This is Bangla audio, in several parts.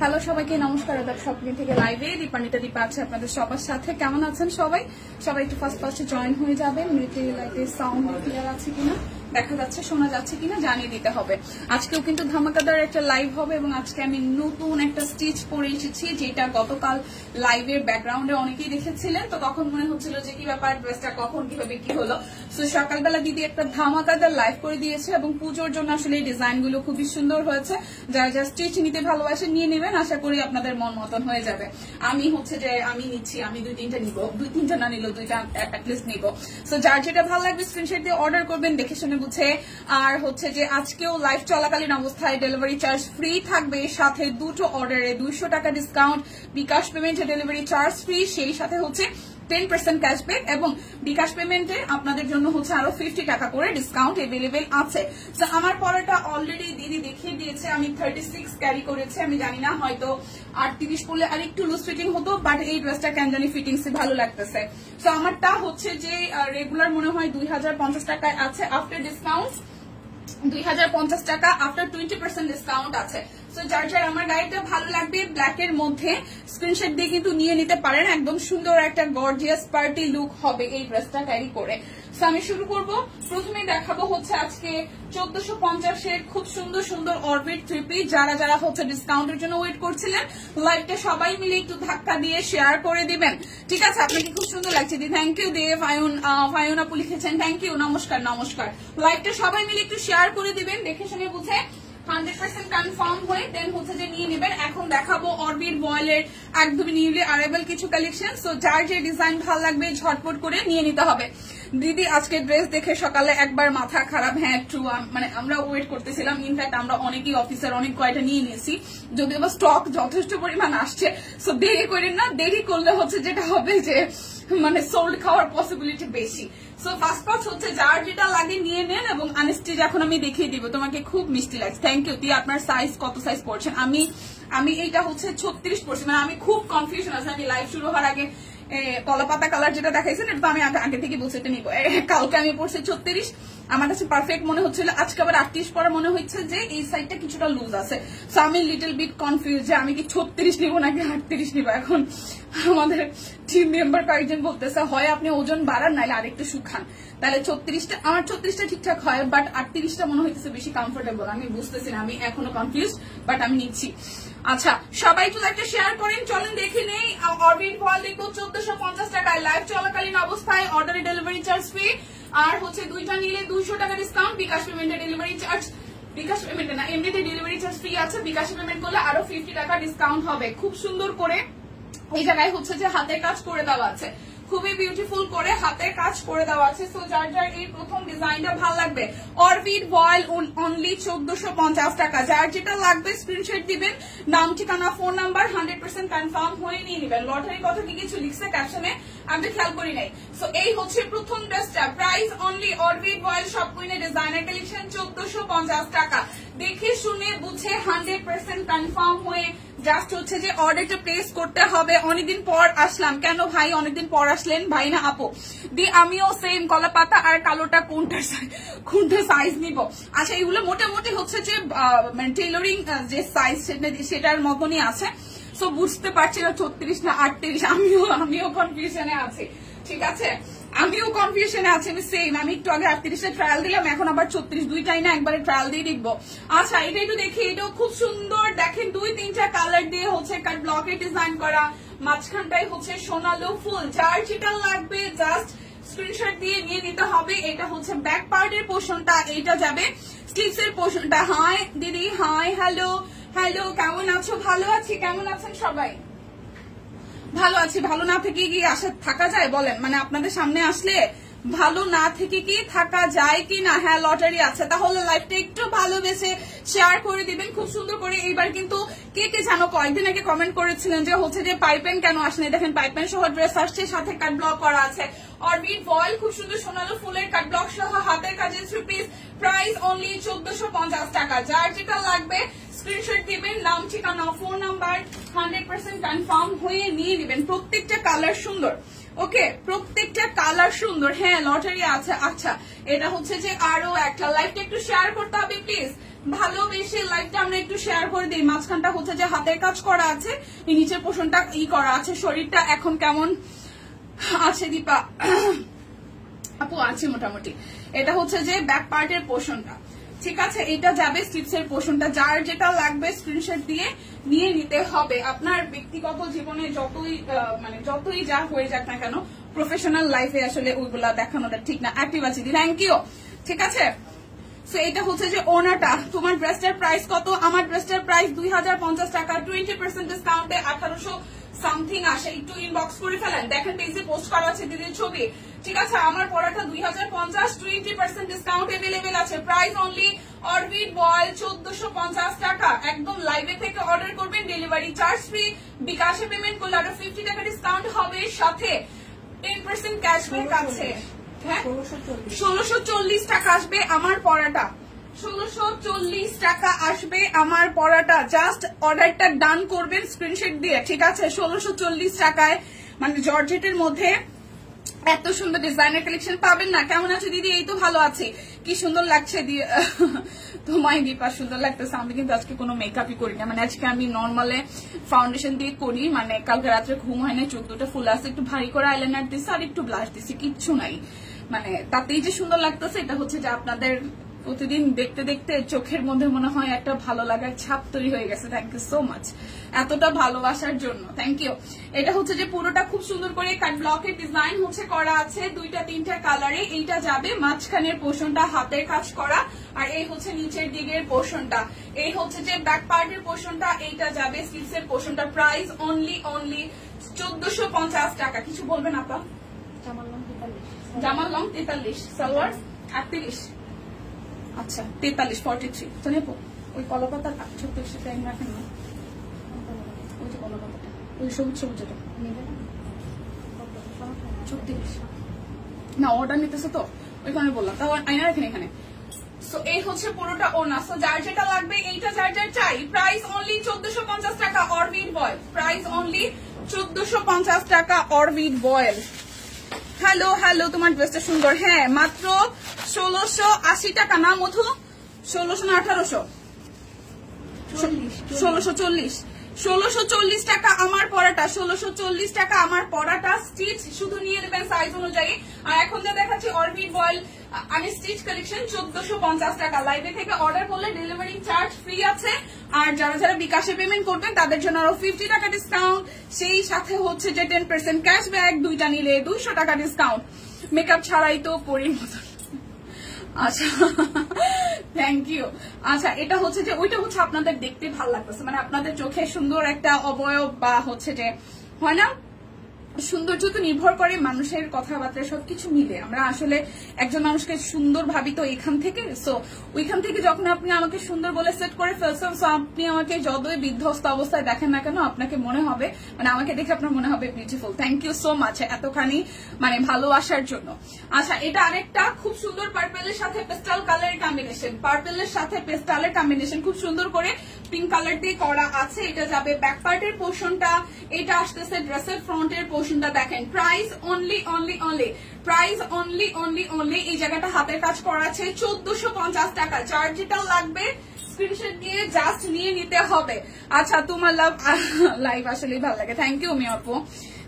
হ্যালো সবাইকে নমস্কার। স্বপ্ন থেকে লাইভে দীপান্বিতা দীপা আছে আপনাদের সবার সাথে। কেমন আছেন সবাই? সবাই একটু ফার্স্টে জয়েন হয়ে যাবেন। মিলিটারি লাইটের সাউন্ড ক্লিয়ার আছে কিনা, দেখা যাচ্ছে, শোনা যাচ্ছে কিনা জানিয়ে দিতে হবে। আজকেও কিন্তু ধামাকাদার একটা লাইভ হবে এবং আজকে আমি নতুন একটা স্টিচ পরে এসেছি, যেটা গতকাল লাইভের ব্যাকগ্রাউন্ডে অনেকেই দেখেছিলেন। তো তখন মনে হচ্ছিল যে কি ব্যাপার, ড্রেসটা কখন কিভাবে কি হলো। তো সকালবেলা দিদি একটা ধামাকাদার লাইভ করে দিয়েছে এবং পুজোর জন্য আসলে এই ডিজাইন গুলো খুবই সুন্দর হয়েছে। যারা যারা স্টিচ নিতে ভালোবাসে নিয়ে নেবেন, আশা করি আপনাদের মন মতন হয়ে যাবে। আমি নিচ্ছি, আমি দুই তিনটা না নিলেও দুইটা অ্যাটলিস্ট নিব। তো যার যেটা ভালো লাগবে স্ক্রিনশট দিয়ে অর্ডার করবেন দেখে শুনে বুঝে। আর হচ্ছে যে আজকেও লাইভ চলাকালীন অবস্থায় ডেলিভারি চার্জ ফ্রি থাকবে, সাথে দুটো অর্ডারে 200 টাকা ডিসকাউন্ট, বিকাশ পেমেন্টে ডেলিভারি চার্জ ফ্রি, সেই সাথে হচ্ছে 10% ক্যাশব্যাক এবং বিকাশ পেমেন্টে আপনাদের জন্য হচ্ছে আরো 50 টাকা করে ডিসকাউন্ট এভেলেবেল আছে। আমার পরাটা অলরেডি দিদি দেখিয়ে দিয়েছে। আমি 36 ক্যারি করেছি। আমি জানি না, হয়তো 38 করলে আর একটু লুজ ফিটিং হতো, বাট এই ড্রেসটা কেন জানি ফিটিংস ভালো লাগতেছে। তো আমারটা হচ্ছে যে রেগুলার মনে হয় 2050 টাকায় আছে, আফটার ডিসকাউন্ট 2050 টাকা, আফটার 20% ডিসকাউন্ট আছে। তো যার যার আমার গাড়িটা ভালো লাগবে ব্ল্যাক এর মধ্যে স্ক্রিনশট দিয়ে কিন্তু নিয়ে নিতে পারেন। একদম সুন্দর একটা গর্জিয়াস পার্টি লুক হবে এই ড্রেসটা ক্যারি করে। তো আমি শুরু করব। প্রথমে দেখাবো হচ্ছে আজকে 1450 এর খুব সুন্দর সুন্দর অরবিট থ্রি পিস। যারা যারা হচ্ছে ডিসকাউন্টের জন্য ওয়েট করছিলেন, লাইভটা সবাই মিলে একটু ধাক্কা দিয়ে শেয়ার করে দিবেন, ঠিক আছে? আপনাকে খুব সুন্দর লাগছে দি, থ্যাংক ইউ দেব। ফায়ুন আপু লিখেছেন থ্যাংক ইউ, নমস্কার নমস্কার। লাইভটা সবাই মিলে একটু শেয়ার করে দিবেন, দেখে শুনে বুঝে 100% কনফার্ম হয়ে দেন হচ্ছে যে নিয়ে নেবেন। এখন দেখাবো অরবিট ভয়েলের একদমই নিউলি অ্যারাইভাল কিছু কালেকশন। সো যার যে ডিজাইন ভালো লাগবে ঝটপট করে নিয়ে নিতে হবে। দিদি আজকে ড্রেস দেখে সকালে একবার মাথা খারাপ। হ্যাঁ ট্রু, মানে আমরা ওয়েট করতেছিলাম। ইনফ্যাক্ট আমরা অনেকেই অফিসার অনেক কয়টা নিয়ে নিয়েছি, যদিও বা স্টক যথেষ্ট পরিমাণ আসছে। সো দেরি করেন না, দেরি করলে হচ্ছে যেটা হবে যে মানে সোল্ড খাওয়ার পসিবিলিটি বেশি। সো ফার্স্ট পাস হচ্ছে যার যেটা লাগে নিয়ে নেন এবং আনস্টিচ এখন আমি দেখিয়ে দিব। তোমাকে খুব মিষ্টি লাগছে, থ্যাংক ইউ। তুই আপনার সাইজ কত সাইজ পড়ছেন? আমি এইটা হচ্ছে 36 পড়ছি। মানে আমি খুব কনফিউশন আছে। আমি লাইভ শুরু হওয়ার আগে কলা পাতা কালার যেটা দেখাইছেন এটা তো আমি আগে থেকে বলছি এটা নিবো। কালকে আমি পড়ছি 36, আমার কাছে পারফেক্ট মনে হচ্ছিল। আজকে আবার 38 পরে মনে হচ্ছে যে এই সাইডটা কিছুটা লুজ আছে। সো আমি লিটল বিট কনফিউজ যে আমি কি 36 নিবো নাকি 38 নিবো। এখন আমাদের টিম মেম্বার কয়েকজন বলতেছে হয় আপনি ওজন বাড়ান নাইলে আরেকটু শুকান, তাহলে 36টা আমার 36টা ঠিকঠাক হয়, বাট 38টা মনে হইতেছে বেশি কমফোর্টেবল। আমি বুঝতেছি না, আমি এখনো কনফিউজ, বাট আমি নিচ্ছি। আচ্ছা সবাই একটু একটা শেয়ার করেন, চলেন দেখে নেই। অরবিট ভয়েল দেখবো 1450 টাকায় লাইভ চলাকালীন অবস্থায়, অর্ডারে ডেলিভারি চার্জ ফ্রি, আর হচ্ছে দুইটা নিলে 200 টাকা ডিসকাউন্ট, বিকাশ পেমেন্টে ডেলিভারি চার্জ, বিকাশ পেমেন্টে না এমনিতে ডেলিভারি চার্জ ফ্রি আছে, বিকাশ পেমেন্ট করলে আরো 50 টাকা ডিসকাউন্ট হবে। খুব সুন্দর করে এই জায়গায় হচ্ছে যে হাতের কাজ করে দেওয়া আছে, খুবই বিউটিফুল করে হাতের কাজ করে দেওয়া আছে। সো যার যার এই প্রথম ডিজাইনটা ভালো লাগবে, অরবিট ভয়েল অনলি 1450 টাকা। যার যেটা লাগবে স্ক্রিনশট দিবেন, নাম ঠিকানা ফোন নাম্বার 100% কনফার্ম হয়ে নিয়ে নেবেন। লটারির কথা কি কিছু লিখছে ক্যাপশনে, আমি খেয়াল করি নাই। সো এই হচ্ছে প্রথম ড্রেসটা, প্রাইস অনলি অরবিট ভয়েল সব কুইনের ডিজাইনার কালেকশন 1450 টাকা। দেখে শুনে বুঝে 100% কনফার্ম হয়ে জাস্ট হচ্ছে যে অর্ডারটা প্লেস করতে হবে। অনেকদিন পর আসলাম, কেন ভাই অনেকদিন পর আসলেন? ভাই না আপু দি, আমিও সেম কলা পাতা আর কালোটা কোনটা সাইজ নিব। আচ্ছা এগুলো মোটামুটি হচ্ছে যে মানে টেইলরিং যে সাইজ সেটার মতনই আছে। সো বুঝতে পারছি না 36 না 38, আমিও কনফিউশনে আছি, ঠিক আছে? আমিও কনফিউশনে আছি, আমি সেম। আমি একটু আগে 38 ট্রায়াল দিলাম, এখন আবার 36, দুইটাই না একবারে ট্রায়াল দিয়ে দেখবো। আচ্ছা এটা একটু দেখি, এটাও খুব সুন্দর। দেখেন 2-3টা কালার দিয়ে হচ্ছে কাট ব্লকে ডিজাইন করা, মাঝখানটাই হচ্ছে সোনালো ফুল। যার যেটা লাগবে জাস্ট স্ক্রিনশট দিয়ে নিয়ে নিতে হবে। এটা হচ্ছে ব্যাক পার্টের পোর্শনটা, এটা যাবে স্লিভস এর পোর্শনটা। হাই দিদি, হাই, হ্যালো হ্যালো, কেমন আছো? ভালো আছি, কেমন আছেন সবাই? ভালো আছি। ভালো না থেকে কি থাকা যায় বলেন? মানে আপনাদের সামনে আসলে ভালো না থেকে কি থাকা যায় কি না? হ্যাঁ লটারি আছে, তাহলে লাইভটা একটু ভালোবেসে শেয়ার করে দিবেন খুব সুন্দর করে। এইবার কিন্তু কে কে জানো কয়েকদিন আগে কমেন্ট করেছিলেন যে হচ্ছে যে পাইপেন কেন আসলে, দেখেন পাইপেন সহ ড্রেস আসছে, সাথে কাট ব্লক করা আছে। অরবিট ভয়েল খুব সুন্দর সোনালো ফুলের কাট ব্লক সহ হাতের কাজের থ্রি পিস, প্রাইস অনলি 1450 টাকা। যার যেটা লাগবে স্ক্রিনশট দিবেন, নাম ঠিকানা ফোন নাম্বার 100% কনফার্ম হয়ে নিয়ে নেবেন। প্রত্যেকটা কালার সুন্দর, ওকে প্রত্যেকটা কালার সুন্দর। হ্যাঁ লটারি আছে। আচ্ছা এটা হচ্ছে যে আরো একটা, লাইভটা একটু শেয়ার করতে হবে প্লিজ। ভালোবেসে লাইভটা আমরা একটু শেয়ার করে দিই। মাঝখানটা হচ্ছে যে হাতের কাজ করা আছে, এই নিচের পোর্শনটা করা আছে। শরীরটা এখন কেমন আছে দীপা? আপু আছে মোটামুটি। এটা হচ্ছে যে ব্যাক পার্টের পোর্শনটা, ঠিক আছে? এটা যাবে স্লিপস এর পোর্শনটা। যার যেটা লাগবে স্ক্রিনশট দিয়ে নিয়ে নিতে হবে। আপনার ব্যক্তিগত জীবনে যতই যা হয়ে যাক না কেন, প্রফেশনাল লাইফে আসলে ওইগুলা দেখানোটা ঠিক না। অ্যাক্টিভ আছি দি, থ্যাংক ইউ, ঠিক আছে? সো এটা হচ্ছে যে ওনাটা। তোমার ড্রেসটার প্রাইস কত? আমার ড্রেসটার প্রাইস 2050 টাকা। 20% ডিসকাউন্টে 1800 সামথিং আসে। একটু ইনবক্স করে ফেলেন, দেখেন পেজে পোস্ট করা আছে দিদির ছবি, ঠিক আছে? আমার পড়াটা 2050, 20% ডিসকাউন্ট এভেলেবেল আছে। প্রাইস অনলি অরবিট বয়েল 1450 টাকা। একদম লাইভে থেকে অর্ডার করবেন, ডেলিভারি চার্জ ফ্রি। বিকাশে পেমেন্ট করলে আরো 50 টাকা ডিসকাউন্ট হবে, সাথে 10% ক্যাশব্যাক আছে। 1640 টাকা আসবে আমার পড়াটা, 1640 টাকা আসবে আমার পড়াটা। জাস্ট অর্ডারটা ডান করবেন স্ক্রিনশট দিয়ে, ঠিক আছে? 1640 টাকায়, মানে জর্জেটের মধ্যে এত সুন্দর ডিজাইনার কালেকশন পাবেন না। কেমন আছে দিদি? এই তো ভালো আছে। কি সুন্দর লাগছে তোমায় দীপা, সুন্দর লাগতেছে। আমি কিন্তু আজকে কোনো মেকআপই করি না, মানে আজকে আমি নর্মালে ফাউন্ডেশন দিয়ে করি। মানে কালকে রাত্রে ঘুম হয় না, চোখ দুটো ফুল আছে, একটু ভারী করে আইলাইনার দিচ্ছি আর একটু ব্লাশ দিচ্ছি, কিচ্ছু নাই। মানে তাতেই যে সুন্দর লাগতেছে, এটা হচ্ছে যে আপনাদের প্রতিদিন দেখতে দেখতে চোখের মধ্যে মনে হয় একটা ভালো লাগার ছাপ তৈরি হয়ে গেছে। থ্যাংক ইউ সো মাচ এতটা ভালোবাসার জন্য, থ্যাংক ইউ। এটা হচ্ছে যে পুরোটা খুব সুন্দর করে কাট ব্লকের ডিজাইন হচ্ছে করা আছে, 2-3টা কালারে। এইটা যাবে মাঝখানের পোর্শনটা হাতের কাজ করা, আর এই হচ্ছে নিচের দিকের পোর্শনটা। এই হচ্ছে যে ব্যাক পার্টের পোর্শনটা, এইটা যাবে স্লিভস এর পোর্শনটা। প্রাইস অনলি 1450 টাকা। কিছু বলবেন আপা? জামার লং 43, সালোয়ার 38, আচ্ছা 43, 43। তো নেবো ওই কলাপাতার 36 টাইম রাখেন না, ওই যে কলাপাতাটা, ওই সবুজ সবুজ যেটা 36 না, অর্ডার নিতেছে তো ওইখানে বললাম, তাও আইনা রাখেন এখানে। সো এই হচ্ছে পুরোটা ওনা। সো যার যেটা লাগবে, এইটা যার যার চাই। প্রাইস অনলি 1450 টাকা অরবিট বয়েল। প্রাইস অনলি 1450 টাকা অরবিট বয়েল। হ্যালো হ্যালো, তোমার ড্রেসটা সুন্দর। হ্যাঁ, মাত্র 1680 টাকা না মধু? 1600 না 1800? 1640। 1640 টাকা আমার পড়াটা, 1640 টাকা আমার পড়াটা। স্টিচ শুধু নিয়ে নেবেন সাইজ অনুযায়ী। আর এখন যা দেখাচ্ছি অরবিট বয়েল আনস্টিচ কালেকশন 1450 টাকা। লাইভে থেকে অর্ডার করলে ডেলিভারি চার্জ ফ্রি আছে। আর যারা যারা বিকাশে পেমেন্ট করবেন তাদের জন্য আরো 50 টাকা ডিসকাউন্ট, সেই সাথে হচ্ছে যে 10% ক্যাশব্যাক, 2টা নিলে 200 টাকা ডিসকাউন্ট। মেকআপ ছাড়াই তো পরির মতো। আচ্ছা থ্যাংক ইউ। আচ্ছা এটা হচ্ছে যে ওইটা হচ্ছে আপনাদের দেখতে ভালো লাগতেছে, মানে আপনাদের চোখে সুন্দর একটা অবয়ব বা হচ্ছে যে হয় না, সৌন্দর্য তো নির্ভর করে মানুষের কথাবার্তা সবকিছু মিলে। আমরা আসলে একজন মানুষকে সুন্দর ভাবি তো এখান থেকে। সো ওইখান থেকে যখন আপনি আমাকে সুন্দর বলে সেট করে ফেলছেন, সো আপনি আমাকে যতই বিধ্বস্ত অবস্থায় দেখেন না কেন, আপনাকে মনে হবে, মানে আমাকে দেখে আপনার মনে হবে beautiful. Thank you so much এতখানি মানে ভালোবাসার জন্য। আচ্ছা এটা আরেকটা খুব সুন্দর পার্পেলের সাথে পেস্টাল কালারের কম্বিনেশন, পার্পেলের সাথে পেস্টালের কম্বিনেশন খুব সুন্দর করে পিঙ্ক কালার দিয়ে করা আছে। এটা যাবে ব্যাক পার্টের পোর্শনটা, এটা আসতেছে ড্রেসের ফ্রন্টের পোর্শনটা। দেখেন প্রাইস অনলি প্রাইস অনলি এই জায়গাটা হাতের কাজ করা আছে 1450 টাকা। যার যেটা লাগবে স্ক্রিনশট দিয়ে জাস্ট নিয়ে নিতে হবে। আচ্ছা তোমার লাইভ আসলে ভালো লাগে, থ্যাংক ইউ মি আপু,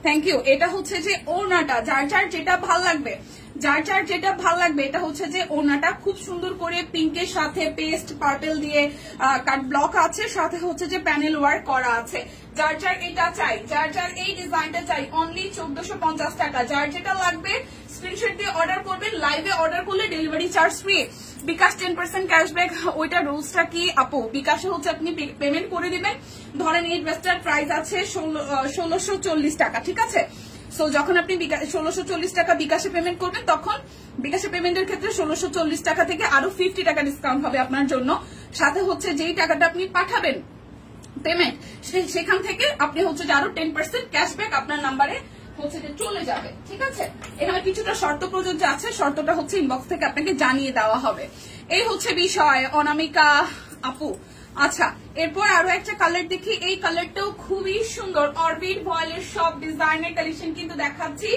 থ্যাংক ইউ। এটা হচ্ছে যে ওড়নাটা, যার যার যেটা ভাল লাগবে, যার যার যেটা ভাল লাগবে। এটা হচ্ছে যে ওড়নাটা খুব সুন্দর করে পিঙ্কের সাথে পেস্ট পার্পেল দিয়ে কাট ব্লক আছে, সাথে হচ্ছে যে প্যানেল ওয়ার্ক করা আছে। যার যার এটা চাই, যার যার এই ডিজাইনটা চাই, অনলি 1450 টাকা। যার যেটা লাগবে স্ক্রিনশট দিয়ে অর্ডার করবেন। লাইভে অর্ডার করলে ডেলিভারি চার্জ ফ্রি, বিকাশ 10% ক্যাশব্যাক। ওইটা রুলসটা কি আপু? বিকাশে হচ্ছে আপনি পেমেন্ট করে দিবেন। ধরেন এই ড্রেসটার প্রাইস আছে 1640 টাকা, ঠিক আছে? সো যখন আপনি 1640 টাকা বিকাশে পেমেন্ট করবেন, তখন বিকাশে পেমেন্টের ক্ষেত্রে 1640 টাকা থেকে আরো 50 টাকা ডিসকাউন্ট হবে আপনার জন্য। সাথে হচ্ছে যেই টাকাটা আপনি পাঠাবেন পেমেন্ট, সেখান থেকে আপনি হচ্ছে যে আরো 10% ক্যাশব্যাক আপনার নাম্বারে হচ্ছে যে চলে যাবে, ঠিক আছে? এখানে কিছুটা শর্ত প্রযোজ্য আছে, শর্তটা হচ্ছে ইনবক্স থেকে আপনাকে জানিয়ে দেওয়া হবে। এই হচ্ছে বিষয় অনামিকা আপু। আচ্ছা এরপর আরো একটা কালার দেখি, এই কালারটাও খুবই সুন্দর। অরবিট ভয়েলের সব ডিজাইনের কালেকশন কিন্তু দেখাচ্ছি।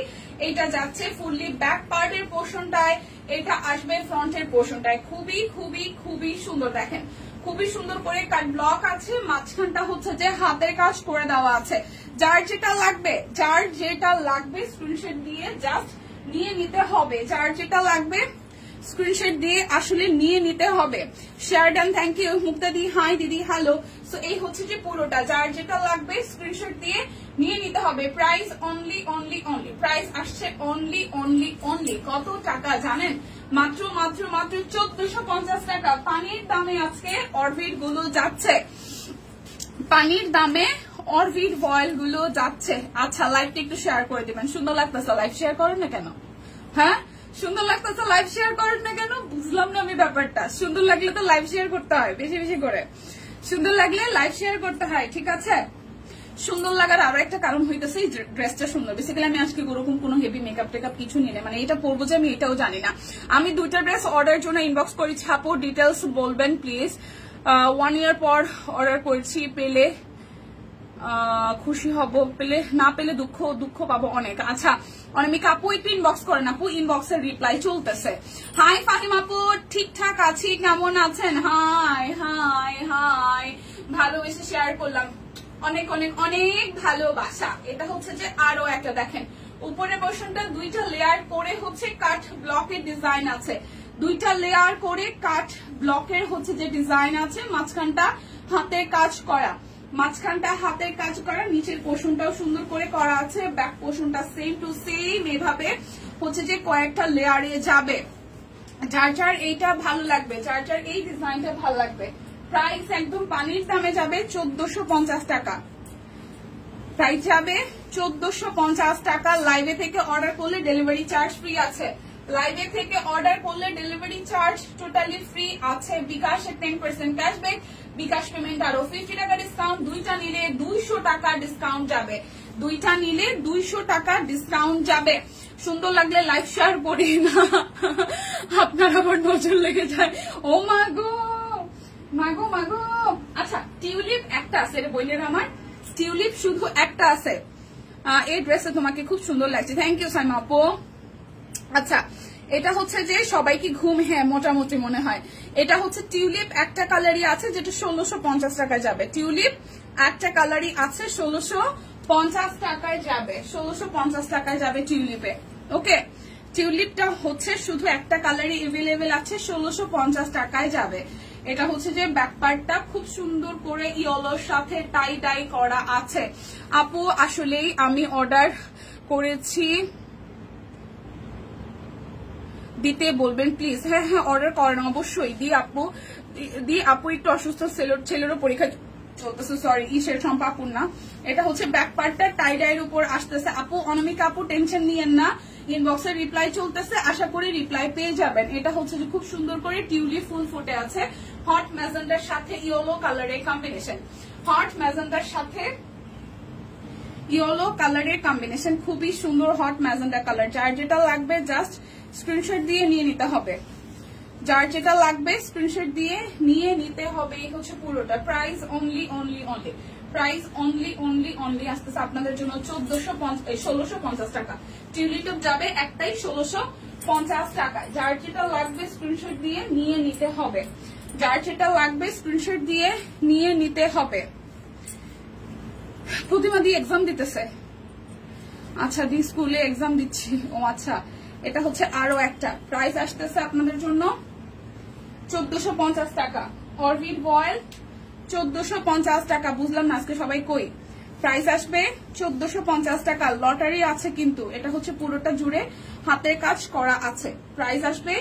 এইটা যাচ্ছে ফুললি ব্যাক পার্টের পোর্শনটায়, এটা আসবে ফ্রন্টের পোর্শনটায়, খুবই খুবই খুবই সুন্দর। দেখেন খুবই সুন্দর করে কাট ব্লক আছে, মাঝখানটা হচ্ছে যে হাতের কাজ করে দেওয়া আছে। যার যেটা লাগবে স্ক্রিনশট দিয়ে জাস্ট নিয়ে নিতে হবে। যার যেটা লাগবে স্ক্রিনশট দিয়ে আসলে নিয়ে নিতে হবে। Share done, thank you. Mukta দি হাই দিদি, হ্যালো। সো এই হচ্ছে যে পুরোটা, যার যেটা লাগবে স্ক্রিনশট দিয়ে নিয়ে নিতে হবে। প্রাইস অনলি প্রাইস আসছে অনলি কত টাকা জানেন? মাত্র 1450 টাকা। পানির দামে আজকে অরবিট গুলো যাচ্ছে, পানির দামে অরবিট ভয়েল গুলো যাচ্ছে। আচ্ছা লাইভটা একটু শেয়ার করে দিবেন। সুন্দর লাগতেছে, লাইভ শেয়ার করেন না কেন? হ্যাঁ সুন্দর লাগতেছে, লাইভ শেয়ার করেন না কেন? বুঝলাম না আমি ব্যাপারটা। সুন্দর লাগলে তো লাইভ শেয়ার করতে হয়, বেশি বেশি করে সুন্দর লাগলে লাইভ শেয়ার করতে হয়, ঠিক আছে? সুন্দর লাগার আরো একটা কারণ হইতেছে এই ড্রেসটা সুন্দর। বেসিক্যালি আমি আজকে ওরকম কোনো হেভি মেকআপ টেকআপ কিছু নিয়ে নেই, মানে এটা পরবো যে আমি এটাও জানি না। আমি 2টা ড্রেস অর্ডার জন্য ইনবক্স করেছি, আপু ডিটেলস বলবেন প্লিজ। 1 ইয়ার পর অর্ডার করেছি, পেলে খুশি হব, পেলে না পেলে দুঃখ পাবো অনেক। আচ্ছা অনেক আপু একটু ইনবক্স করেন, আপু ইনবক্সের রিপ্লাই চলতেছে। হাই ফাহিম আপু, ঠিকঠাক আছি, কেমন আছেন? হাই হাই হাই, ভালোবেসে শেয়ার করলাম, অনেক অনেক অনেক ভালোবাসা। এটা হচ্ছে যে আরো একটা দেখেন, উপরের পোর্শনটা 2টা লেয়ার করে হচ্ছে কাট ব্লকের ডিজাইন আছে, 2টা লেয়ার করে কাট ব্লকের হচ্ছে যে ডিজাইন আছে। মাঝখানটা হাতের কাজ করা, নিচের পোর্শনটাও সুন্দর করে করা আছে। ব্যাক পোর্শনটা সেম টু সেম এভাবে হচ্ছে যে কয়েকটা লেয়ারে যাবে। যার এইটা ভালো লাগবে, যার এই ডিজাইনটা ভালো লাগবে। প্রাইস একদম পানির দামে যাবে 1450 টাকা, প্রাইস যাবে 1450 টাকা। লাইভে থেকে অর্ডার করলে ডেলিভারি চার্জ ফ্রি আছে, লাইভে থেকে অর্ডার করলে ডেলিভারি চার্জ টোটালি ফ্রি আছে। বিকাশে 10% ক্যাশব্যাক, বিকাশ পেমেন্ট আরো 50 টাকা ডিসকাউন্ট। 2টা নিলে 200 টাকা ডিসকাউন্ট যাবে, 2টা নিলে 200 টাকা ডিসকাউন্ট যাবে। সুন্দর লাগলে লাইভ শেয়ার করি না, আপনার আবার নজর লেগে যায়। ও মাগো। আচ্ছা টিউলিপ একটা আছে রে বইলের, আমার টিউলিপ শুধু একটা আছে। এই ড্রেসে তোমাকে খুব সুন্দর লাগছে, থ্যাংক ইউ সাইমা আপু। আচ্ছা এটা হচ্ছে যে সবাইকে ঘুম, হ্যাঁ মোটামুটি মনে হয়। এটা হচ্ছে টিউলিপ, একটা কালারই আছে যেটা 1650 টাকায় যাবে। টিউলিপ একটা কালারই আছে, 1650 টাকায় যাবে, 1650 টাকায় যাবে টিউলিপে। ওকে টিউলিপটা হচ্ছে শুধু একটা কালারই এভেলেবেল আছে, 1650 টাকায় যাবে। এটা হচ্ছে যে ব্যাক পার্টটা খুব সুন্দর করে ইয়েলোর সাথে টাই ডাই করা আছে। আপু আসলেই আমি অর্ডার করেছি, দিতে বলবেন প্লিজ। হ্যাঁ অর্ডার করেন অবশ্যই। দি আপু একটু অসুস্থ, ছেলেরও পরীক্ষা চলতেছে, সরি ঈশের সম্পাপুর না। এটা হচ্ছে ব্যাক পার্টটা টাই ডাইয়ের উপর আসতেছে। আপু অনামিকা আপু টেনশন নিয়েন না, ইনবক্সে রিপ্লাই চলতেছে, আশা করি রিপ্লাই পেয়ে যাবেন। এটা হচ্ছে যে খুব সুন্দর করে টিউলিপ ফুল ফুটে আছে, হট ম্যাজেন্ডার সাথে ইয়েলো কালারের কম্বিনেশন, হট ম্যাজেন্ডার সাথে ইয়েলো কালারের কম্বিনেশন, খুবই সুন্দর হট ম্যাজেন্ডা কালার। যার যেটা লাগবে জাস্ট স্ক্রিনশট দিয়ে নিয়ে নিতে হবে, যার যেটা লাগবে স্ক্রিনশট দিয়ে নিয়ে নিতে হবে। এই হচ্ছে পুরোটা। প্রাইস অনলি প্রাইস অনলি আসতেছে আপনাদের জন্য 1650 টাকা। টিউলিপ যাবে একটাই 1650 টাকায়। যার যেটা লাগবে স্ক্রিনশট দিয়ে নিয়ে নিতে হবে, যার যেটা লাগবে স্ক্রিনশট দিয়ে নিয়ে নিতে হবে। প্রতিমা দি এক্সাম দিতেছে, আচ্ছা দি স্কুলে এক্সাম দিচ্ছি। ও আচ্ছা এটা হচ্ছে আরো একটা। প্রাইস আসতেছে আপনাদের জন্য 1450 টাকা। অরবিট বয়েল 1450 টাকা। বুঝলাম না আজকে সবাই কই। প্রাইস আসবে 1450 টাকা। লটারি আছে কিন্তু, এটা হচ্ছে পুরোটা জুড়ে হাতের কাজ করা আছে। প্রাইস আসবে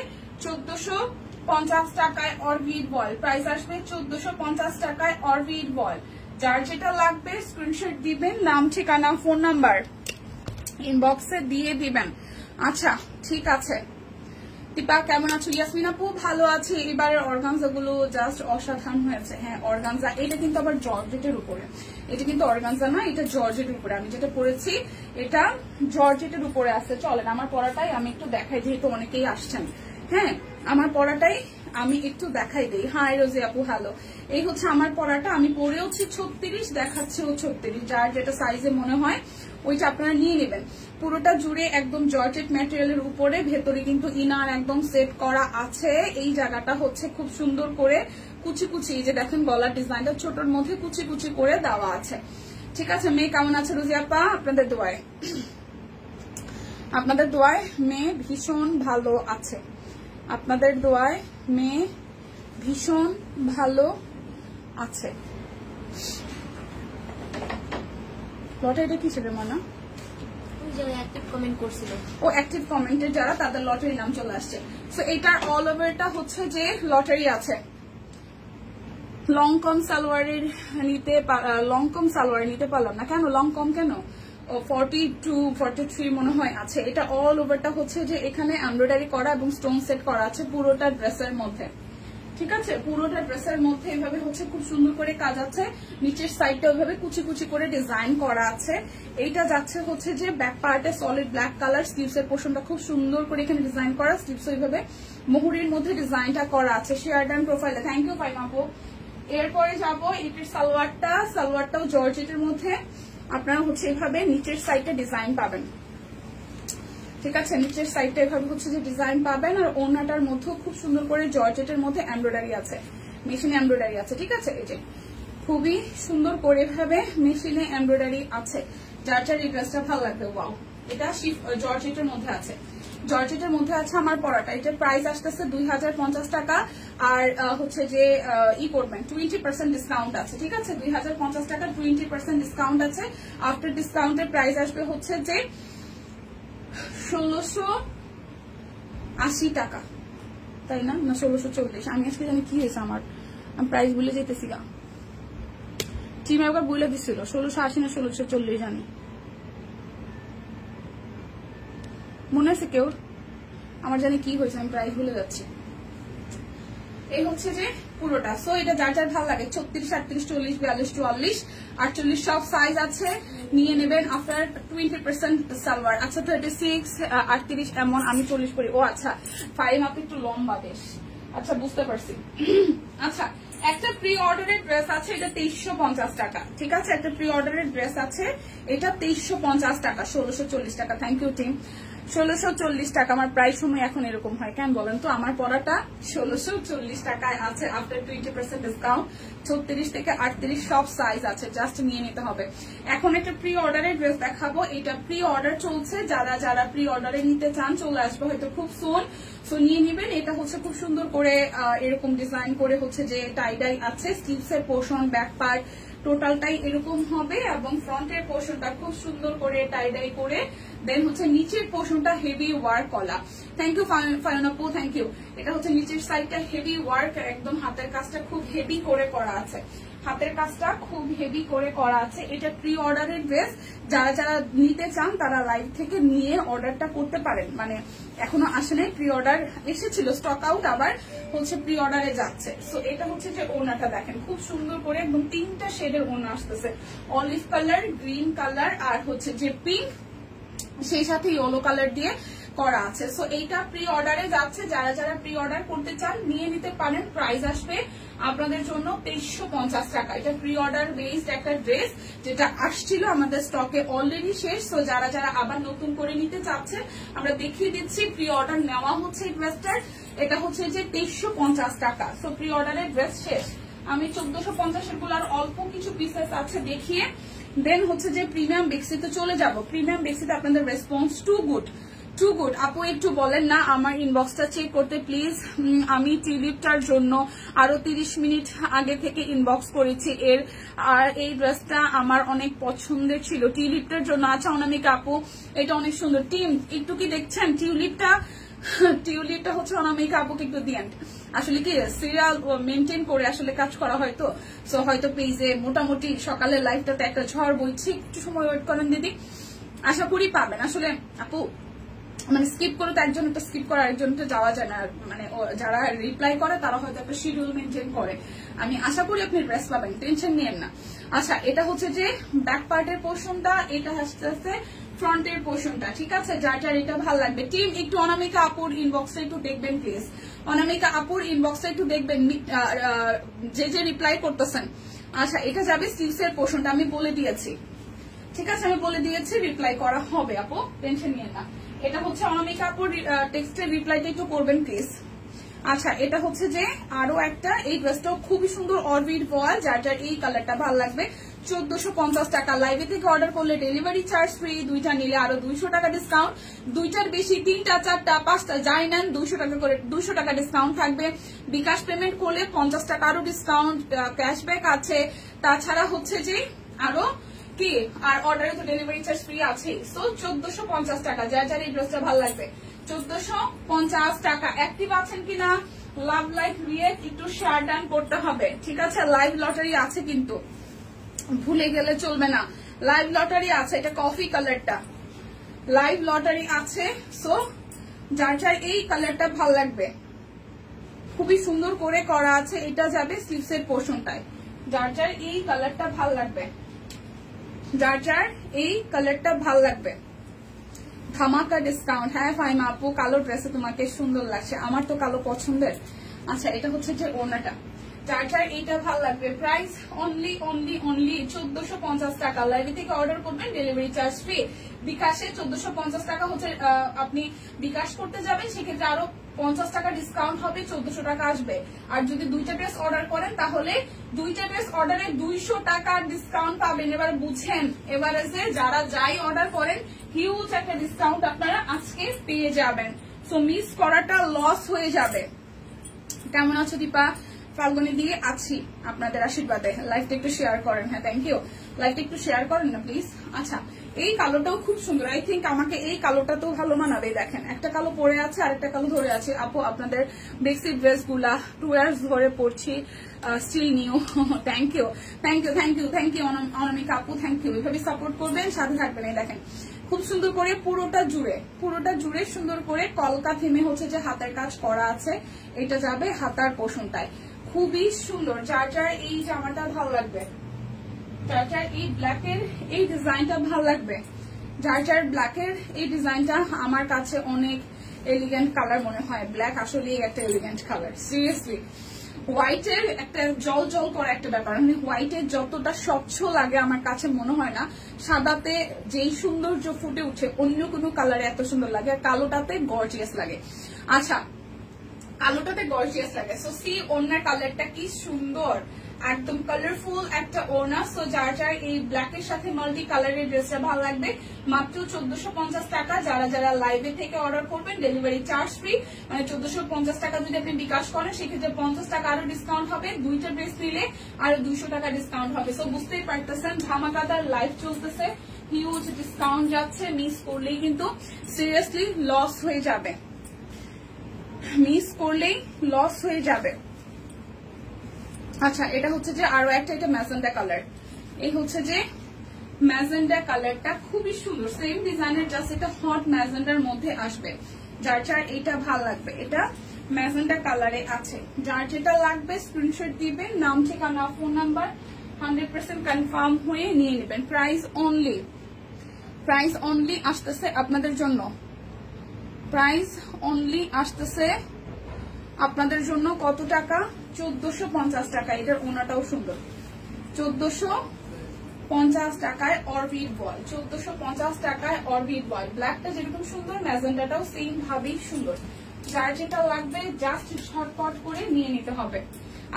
1450 টাকায় অরবিট বয়েল। প্রাইস আসবে 1450 টাকায় অরবিট বয়েল। যার যেটা লাগবে স্ক্রিনশট দিবেন, নাম ঠিকানা ফোন নাম্বার ইনবক্সে দিয়ে দিবেন। আচ্ছা ঠিক আছে। দীপা কেমন আছো? ইয়াসমিন আপু ভালো আছে। এবারের অর্গানজা গুলো জাস্ট অসাধারণ হয়েছে। হ্যাঁ অর্গানজা, এটা কিন্তু আবার জর্জেটের উপরে, এটা কিন্তু অর্গানজা না, এটা জর্জেটের উপরে। আমি যেটা পরেছি এটা জর্জেটের উপরে আছে। চলেন আমার পরাটাই আমি একটু দেখাই, যেহেতু অনেকেই আসছেন। হ্যাঁ আমার পরাটাই আমি একটু দেখাই দিই। হাই রোজি আপু হ্যালো। এই হচ্ছে আমার পরাটা, আমি পরেওছি 36, দেখাচ্ছিও 36। যার যেটা সাইজে মনে হয় ওইটা আপনারা নিয়ে নেবেন। পুরোটা জুড়ে একদম জর্জেট ম্যাটেরিয়ালের উপরে, ভেতরে কিন্তু ইনার একদম সেট করা আছে। এই জায়গাটা হচ্ছে খুব সুন্দর করে কুচি কুচি, এই যে দেখেন গলার ডিজাইনটা ছোটর মধ্যে কুচি কুচি করে দেওয়া আছে। ঠিক আছে, মেয়ে কেমন আছে রুজি আপা? আপনাদের দোয়ায়, আপনাদের দোয়ায় মেয়ে ভীষণ ভালো আছে, আপনাদের দোয়ায় মেয়ে ভীষণ ভালো আছে। লটারিটা কিসের মানা? ও অ্যাক্টিভ কমেন্টের যারা, তাদের লটারি নাম চলে আসছে। সো এটার অল ওভারটা হচ্ছে যে লটারি আছে। লং কম সালোয়ারের নিতে পারলাম না কেন? লং কম কেন? 42 43 মনে হয় আছে। এটা অল ওভারটা হচ্ছে যে এখানে এমব্রয়ডারি করা এবং স্টোন সেট করা আছে পুরোটা ড্রেসের মধ্যে। ঠিক আছে, পুরোটা ড্রেসের মধ্যে এভাবে হচ্ছে খুব সুন্দর করে কাজ আছে। নিচের সাইডটা ওইভাবে কুচি কুচি করে ডিজাইন করা আছে। এইটা যাচ্ছে হচ্ছে যে ব্যাক পার্টে সলিড ব্ল্যাক কালার, স্লিভস এর পোর্শনটা খুব সুন্দর করে এখানে ডিজাইন করা, স্লিভস ওইভাবে মোহরির মধ্যে ডিজাইনটা করা আছে। শেয়ার ডান প্রোফাইলে, থ্যাংক ইউ ফাইম আপু। এরপরে যাবো এটির সালোয়ারটাও জর্জেটের মধ্যে। আপনারা হচ্ছে এভাবে নিচের সাইডে ডিজাইন পাবেন। ঠিক আছে, নিচের সাইডটা এভাবে হচ্ছে যে ডিজাইন পাবেন। আর ওড়নাটার মধ্যেও খুব সুন্দর করে জর্জেটের মধ্যে এমব্রয়ডারি আছে, মেশিনে এমব্রয়ডারি আছে। ঠিক আছে, এই যে খুবই সুন্দর করে এভাবে মেশিনে এমব্রয়ডারি আছে। যার যার এই ড্রেসটা ভালো লাগবে, ওয়াও। এটা জর্জেটের মধ্যে আছে, জর্জেটের মধ্যে আছে আমার পরাটা। এটার প্রাইস আসতেছে 2050 টাকা। আর হচ্ছে যে করবেন 20% ডিসকাউন্ট আছে। ঠিক আছে, 2050 টাকা 20% ডিসকাউন্ট আছে। আফটার ডিসকাউন্টের প্রাইস আসবে হচ্ছে যে 1680 টাকা, তাই না? 1640। আমি আজকে জানি কি হয়েছে আমার, আমি প্রাইস ভুলে যেতেছি গা। টিম একবার বলে দিছিল 1680 না 1640 জানি, মনে আছে কেউ? আমার জানি কি হয়েছে, আমি প্রাইস ভুলে যাচ্ছি। এই হচ্ছে যে পুরোটা। সো এটা যার যার ভালো লাগে 36 38 40 42 44 48 সব সাইজ আছে, নিয়ে নেবেন। আফটার 20% সালোয়ার। আচ্ছা 36 38 এমন, আমি 40 করি। ও আচ্ছা, ফাইম আপনি একটু লম্বা বেশ। আচ্ছা বুঝতে পারছি। আচ্ছা, একটা প্রি অর্ডারের ড্রেস আছে, এটা 2350 টাকা। ঠিক আছে, একটা প্রি অর্ডারের ড্রেস আছে, এটা 2350 টাকা, 1640 টাকা। Thank you team. 1640 টাকা। আমার প্রায় সময় এখন এরকম হয় কেন বলেন তো? আমার পড়াটা 1640 টাকায় আছে আফটার 20% ডিসকাউন্ট। 36 থেকে 38 সব সাইজ আছে, জাস্ট নিয়ে নিতে হবে। এখন একটা প্রি অর্ডারের ড্রেস দেখাবো। এটা প্রি অর্ডার চলছে, যারা যারা প্রি অর্ডারে নিতে চান চলে আসবে হয়তো খুব সুন। সো নিয়ে নেবেন। এটা হচ্ছে খুব সুন্দর করে এরকম ডিজাইন করে হচ্ছে যে টাইডাই আছে। স্লিভস এর পোর্শন, ব্যাক পার্ট টোটালটাই এরকম হবে এবং ফ্রন্টের পোর্শনটা খুব সুন্দর করে টাইডাই করে, দেন হচ্ছে নিচের পোর্শনটা হেভি ওয়ার্ক করা। থ্যাংক ইউ ফায়নাপু, থ্যাংক ইউ। এটা হচ্ছে নিচের সাইডটা হেভি ওয়ার্ক, একদম হাতের কাজটা খুব হেভি করে করা আছে, হাতের কাজটা খুব হেভি করে করা আছে। এটা প্রি অর্ডারের ড্রেস, যারা যারা নিতে চান তারা লাইভ থেকে নিয়ে অর্ডারটা করতে পারেন। মানে এখনো আসে নাই, প্রি অর্ডার এসেছিল, স্টক আউট, আবার হচ্ছে প্রি অর্ডারে যাচ্ছে। সো এটা হচ্ছে যে ওনাটা দেখেন খুব সুন্দর করে একদম 3টা শেডের ওনা আসতেছে, অলিভ কালার, গ্রিন কালার আর হচ্ছে যে পিঙ্ক, সেই সাথে ইয়েলো কালার দিয়ে করা আছে। সো এইটা প্রি অর্ডারে যাচ্ছে, যারা যারা প্রি অর্ডার করতে চান নিয়ে নিতে পারেন। প্রাইস আসবে আপনাদের জন্য 2350 টাকা। এটা প্রি অর্ডার বেসড একটা ড্রেস, যেটা আসছিল আমাদের স্টকে অলরেডি শেষ। সো যারা যারা আবার নতুন করে নিতে চাচ্ছে আমরা দেখিয়ে দিচ্ছি। প্রি অর্ডার নেওয়া হচ্ছে এই ড্রেসটার, এটা হচ্ছে যে 2350 টাকা। সো প্রি অর্ডারের ড্রেস শেষ। আমি 1450 গুলার অল্প কিছু পিসেস আছে দেখিয়ে দেন হচ্ছে যে প্রিমিয়াম বেক্সিতে চলে যাব। প্রিমিয়াম বেক্সিতে আপনাদের রেসপন্স টু গুড। আপু একটু বলেন না আমার ইনবক্সটা চেক করতে প্লিজ। আমি টিউলিপটার জন্য আরো 30 মিনিট আগে থেকে ইনবক্স করেছি এর, আর এই ড্রেসটা আমার অনেক পছন্দের ছিল টিউলিপটার জন্য। আচ্ছা অনামিকা আপু, এটা অনেক সুন্দর। টিম একটু কি দেখছেন টিউলিপটা হচ্ছে অনামিকা আপুকে একটু দিয়েন। আসলে কি সিরিয়াল মেনটেন করে আসলে কাজ করা হয়তো, সো হয়তো পেজে মোটামুটি সকালের লাইফটাতে একটা ঝড় বইছে, একটু সময় ওয়েট করেন দিদি, আশা করি পাবেন। আসলে আপু মানে স্কিপ করে তো একজন একটা স্কিপ করে আরেকজনটা যাওয়া যায় না, মানে যারা রিপ্লাই করে তারা হয়তো একটা শিডিউল মেনটেন করে। আমি আশা করি আপনি ড্রেস পাবেন, টেনশন নিয়েন না। আচ্ছা এটা হচ্ছে যে ব্যাক পার্টের পোর্শনটা, এটা আসতে ফ্রন্টের পোর্শনটা। ঠিক আছে, যার যার এটা ভালো লাগবে। টিম একটু অনামিকা আপুর ইনবক্সটা একটু দেখবেন প্লিজ, অনামিকা আপুর ইনবক্সটা একটু দেখবেন যে রিপ্লাই করতেছেন। আচ্ছা এটা যাবে স্লিভস এর পোর্শনটা, আমি বলে দিয়েছি ঠিক আছে, আমি বলে দিয়েছি রিপ্লাই করা হবে আপু, টেনশন নিয়ে না। এটা হচ্ছে অনামিকা আপুর টেক্সটের রিপ্লাইটা একটু করবেন প্লিজ। আচ্ছা, এটা হচ্ছে যে আরো একটা, এই ড্রেসটাও খুবই সুন্দর অরবিট ভয়েল, যার যার এই কালারটা ভালো লাগবে 1450 টাকা। লাইভে থেকে অর্ডার করলে ডেলিভারি চার্জ ফ্রি, দুইটা নিলে আরো 200 টাকা ডিসকাউন্ট, দুইটার বেশি 3টা 4টা 5টা যাই নেন 200 টাকা করে 200 টাকা ডিসকাউন্ট থাকবে। বিকাশ পেমেন্ট করলে 50 টাকা আরো ডিসকাউন্ট, ক্যাশব্যাক আছে। তাছাড়া হচ্ছে যে আরো কি, আর অর্ডারে তো ডেলিভারি চার্জ ফ্রি আছে। সো 1450 টাকা, যার যার এই ড্রেসটা ভালো লাগবে 1450 টাকা। অ্যাক্টিভ আছেন কিনা লাভ লাইভ রিয়েক্ট একটু শেয়ার ডান করতে হবে, ঠিক আছে। লাইভ লটারি আছে কিন্তু, ভুলে গেলে চলবে না। লাইভ লটারি আছে, এটা কফি কালারটা, লাইভ লটারি আছে। সো যার যার এই কালারটা ভাল লাগবে, খুবই সুন্দর করে করা আছে। এটা যাবে স্লিভসের পোর্শনটায়, যার যার এই কালারটা ভাল লাগবে, যার যার এই কালারটা ভাল লাগবে। ধামাকা ডিসকাউন্ট। হ্যাঁ ফাইমা আপু, কালো ড্রেসে তোমাকে সুন্দর লাগছে, আমার তো কালো পছন্দের। আচ্ছা, এটা হচ্ছে যে ওড়নাটা, যার যার এইটা ভালো লাগবে। প্রাইস অনলি অনলি অনলি 1450 টাকা। লাইভে থেকে অর্ডার করবেন, ডেলিভারি চার্জ ফ্রি। বিকাশে 1450 টাকা হচ্ছে, আপনি বিকাশ করতে যাবেন সেক্ষেত্রে আরো 50 টাকা ডিসকাউন্ট হবে, 1400 টাকা আসবে। আর যদি দুইটা ড্রেস অর্ডার করেন তাহলে দুইটা ড্রেস অর্ডারে 200 টাকা ডিসকাউন্ট পাবেন। এবার বুঝেন, এবারে যে যারা যাই অর্ডার করেন হিউজ একটা ডিসকাউন্ট আপনারা আজকে পেয়ে যাবেন। সো মিস করাটা লস হয়ে যাবে। কেমন আছো দীপা? ফাল্গুনি দিয়ে আছি আপনাদের আশীর্বাদে। লাইভটা একটু শেয়ার করেন। হ্যাঁ থ্যাংক ইউ, লাইভটা একটু শেয়ার করেন না প্লিজ। আচ্ছা, এই কালোটাও খুব সুন্দর, আই থিঙ্ক আমাকে এই কালোটা তো ভালো মানাবে। দেখেন, একটা কালো পরে আছে আর একটা কালো ধরে আছে। আপু আপনাদের বেসিক ড্রেস গুলা 2 ইয়ার্স ধরে পরছি, still new. Thank you thank you thank you thank you Anamika আপু, থ্যাংক ইউ। এভাবে সাপোর্ট করবেন, সাথে থাকবেন। এই দেখেন খুব সুন্দর করে পুরোটা জুড়ে সুন্দর করে কলকা থেমে হচ্ছে যে হাতের কাজ করা আছে। এটা যাবে হাতার পোষণটায়, খুবই সুন্দর। যার যার এই জামাটা ভালো লাগবে, যার যার এই ব্ল্যাকের এই ডিজাইনটা ভালো লাগবে, যার যার ব্ল্যাকের এই ডিজাইনটা আমার কাছে অনেক এলিগেন্ট কালার মনে হয়। ব্ল্যাক আসলে একটা এলিগেন্ট কালার, সিরিয়াসলি। হোয়াইটের একটা জল জল করা একটা ব্যাপার, মানে হোয়াইটের যতটা স্বচ্ছ লাগে আমার কাছে মনে হয় না সাদাতে যেই সৌন্দর্য ফুটে উঠে অন্য কোনো কালারে এত সুন্দর লাগে, আর কালোটাতে গর্জিয়াস লাগে। আচ্ছা, কালোটাতে গর্জিয়াস লাগে। সো সি ওড়নার কালারটা কি সুন্দর, একদম কালারফুল একটা ওড়না। সো যার যার এই ব্ল্যাকের সাথে মাল্টি কালারের ড্রেসটা ভালো লাগবে, মাত্র 1450 টাকা। যারা যারা লাইভে থেকে অর্ডার করবেন ডেলিভারি চার্জ ফ্রি, মানে 1450 টাকা যদি আপনি বিকাশ করেন সেক্ষেত্রে 50 টাকা আরো ডিসকাউন্ট হবে, দুইটা ড্রেস নিলে আরো 200 টাকা ডিসকাউন্ট হবে। সো বুঝতেই পারতেছেন ধামাকাদার লাইভ চলতেছে, হিউজ ডিসকাউন্ট যাচ্ছে। মিস করলেই কিন্তু সিরিয়াসলি লস হয়ে যাবে, মিস করলেই লস হয়ে যাবে। আচ্ছা, এটা হচ্ছে যে আরো একটা, এটা ম্যাজেন্ডা কালার। এই হচ্ছে যে ম্যাজেন্ডা কালারটা খুবই সুন্দর, সেম ডিজাইনের, জাস্ট এটা হট ম্যাজেন্ডার মধ্যে আসবে। যার যার এটা ভাল লাগবে, এটা ম্যাজেন্ডা কালারে আছে। যার যেটা লাগবে স্ক্রিনশট দিবেন, নাম ঠিকানা ফোন নাম্বার 100% কনফার্ম হয়ে নিয়ে নেবেন। প্রাইস অনলি আসতেছে আপনাদের জন্য, প্রাইস অনলি আসতেছে আপনাদের জন্য কত টাকা? 1450 টাকা। এটার ওনাটাও সুন্দর, 1450 টাকায় অরবিট বয়, 1450 টাকায় অরবিট বয়। ব্ল্যাকটা যেরকম সুন্দর, ম্যাজেন্ডাটাও সেম ভাবেই সুন্দর। যার যেটা লাগবে জাস্ট শর্টকাট করে নিয়ে নিতে হবে।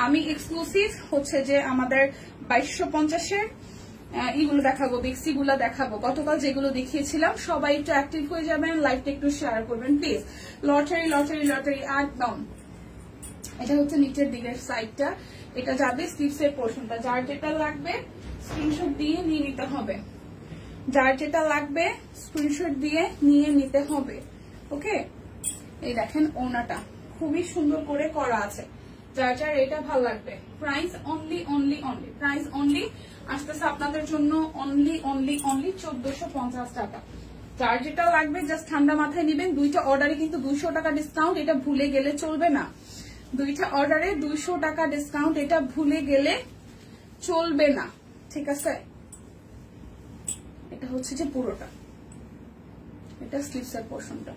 আমি এক্সক্লুসিভ হচ্ছে যে আমাদের 2250-এর এগুলো দেখাবো, বেক্সি গুলা দেখাবো। গতকাল যেগুলো দেখিয়েছিলাম সবাই একটু অ্যাক্টিভ হয়ে যাবেন, লাইভটা একটু শেয়ার করবেন প্লিজ। লটারি লটারি লটারি একদম। এটা হচ্ছে নিচের দিকের সাইডটা, এটা যাবে স্লিভসের পোর্শনটা। যার যেটা লাগবে স্ক্রিনশট দিয়ে নিয়ে নিতে হবে, যার যেটা লাগবে স্ক্রিনশট দিয়ে নিয়ে নিতে হবে। ওকে, এই দেখেন ওনাটা খুবই সুন্দর করে করা আছে। যার যার এটা ভালো লাগবে, price only only only, price only আসতেছে আপনাদের জন্য অনলি অনলি অনলি 1450 টাকা। যার যেটা লাগবে জাস্ট ঠান্ডা মাথায় নিবেন। দুইটা অর্ডারে কিন্তু 200 টাকা ডিসকাউন্ট, এটা ভুলে গেলে চলবে না। দুইটা অর্ডারে 200 টাকা ডিসকাউন্ট, এটা ভুলে গেলে চলবে না, ঠিক আছে। এটা হচ্ছে যে পুরোটা, এটা স্লিভসের পোর্শনটা।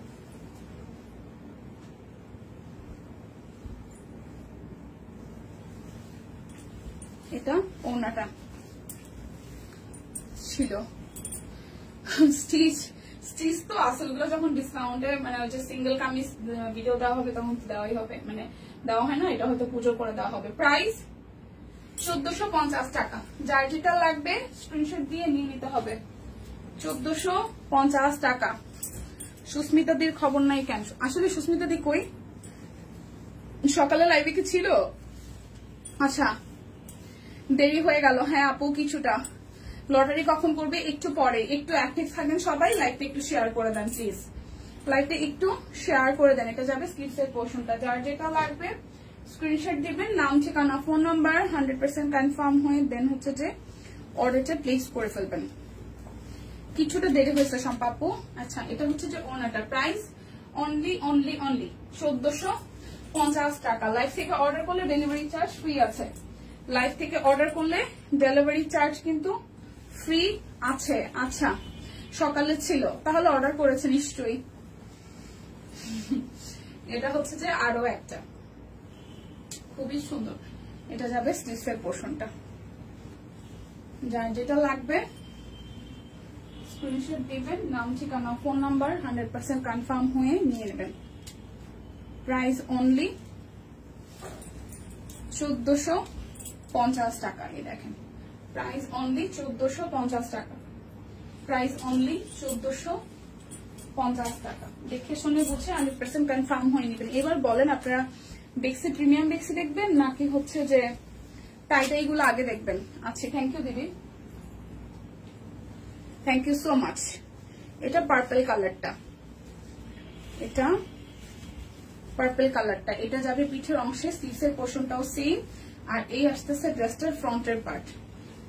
এটা ওড়নাটা ছিল, স্টিচ স্টিচ তো আসলগুলো যখন ডিসকাউন্টে মানে ওই যে সিঙ্গেল কামিজ ভিডিও দেওয়া হবে তখন দেওয়াই হবে, মানে দেওয়া হয় না, এটা হয়তো পুজো করে দেওয়া হবে। প্রাইস 1450 টাকা। যার যেটা লাগবে স্ক্রিনশট দিয়ে নিয়ে নিতে হবে। 1450 টাকা। সুস্মিতা দির খবর নাই কেন? আসলে সুস্মিতা দি কই? সকালে লাইভে কি ছিল? আচ্ছা দেরি হয়ে গেল। হ্যাঁ আপু কিছুটা। লটারি কখন করবে? একটু পরে। একটু অ্যাক্টিভ থাকেন সবাই, লাইভটা একটু শেয়ার করে দেন প্লিজ, লাইভটা একটু শেয়ার করে দেন। এটা যাবে স্লিপসের পোর্শনটা। যার যেটা লাগবে স্ক্রিনশট দিবেন, নাম ঠিকানা ফোন নাম্বার 100% কনফার্ম হয়ে দেন হচ্ছে যে অর্ডারটা প্লেস করে ফেলবেন। কিছুটা দেরি হয়েছে সম্পাপু। আচ্ছা এটা হচ্ছে যে ওনাটা প্রাইস অনলি 1450 টাকা। লাইভ থেকে অর্ডার করলে ডেলিভারি চার্জ ফ্রি আছে। লাইভ থেকে অর্ডার করলে ডেলিভারি চার্জ কিন্তু ফ্রি আছে। আচ্ছা সকালে ছিল তাহলে অর্ডার করেছে নিশ্চয়ই। এটা হচ্ছে যে আরো একটা খুবই সুন্দর, এটা যাবে স্লিভসের পোর্শনটা। যার যেটা লাগবে স্ক্রিনশট দিবেন, নাম ঠিকানা ফোন নাম্বার 100% কনফার্ম হয়ে নিয়ে নেবেন। প্রাইস অনলি 1450 টাকা। এই দেখেন প্রাইস অনলি 1450 টাকা। প্রাইস অনলি 1450 টাকা। দেখে শুনে বুঝে 100% কনফার্ম হয়ে নেবেন। এবার বলেন আপনারা বেক্সি প্রিমিয়াম বেক্সি দেখবেন নাকি হচ্ছে যে টাইটাই গুলো আগে দেখবেন? আচ্ছা থ্যাংক ইউ দিদি, থ্যাংক ইউ সো মাচ। এটা পার্পল কালারটা, এটা পার্পল কালারটা, এটা যাবে পিঠের অংশে, স্লিভসের পোর্শনটাও সেম। আর এই আসতেছে ড্রেসটার ফ্রন্টের পার্ট,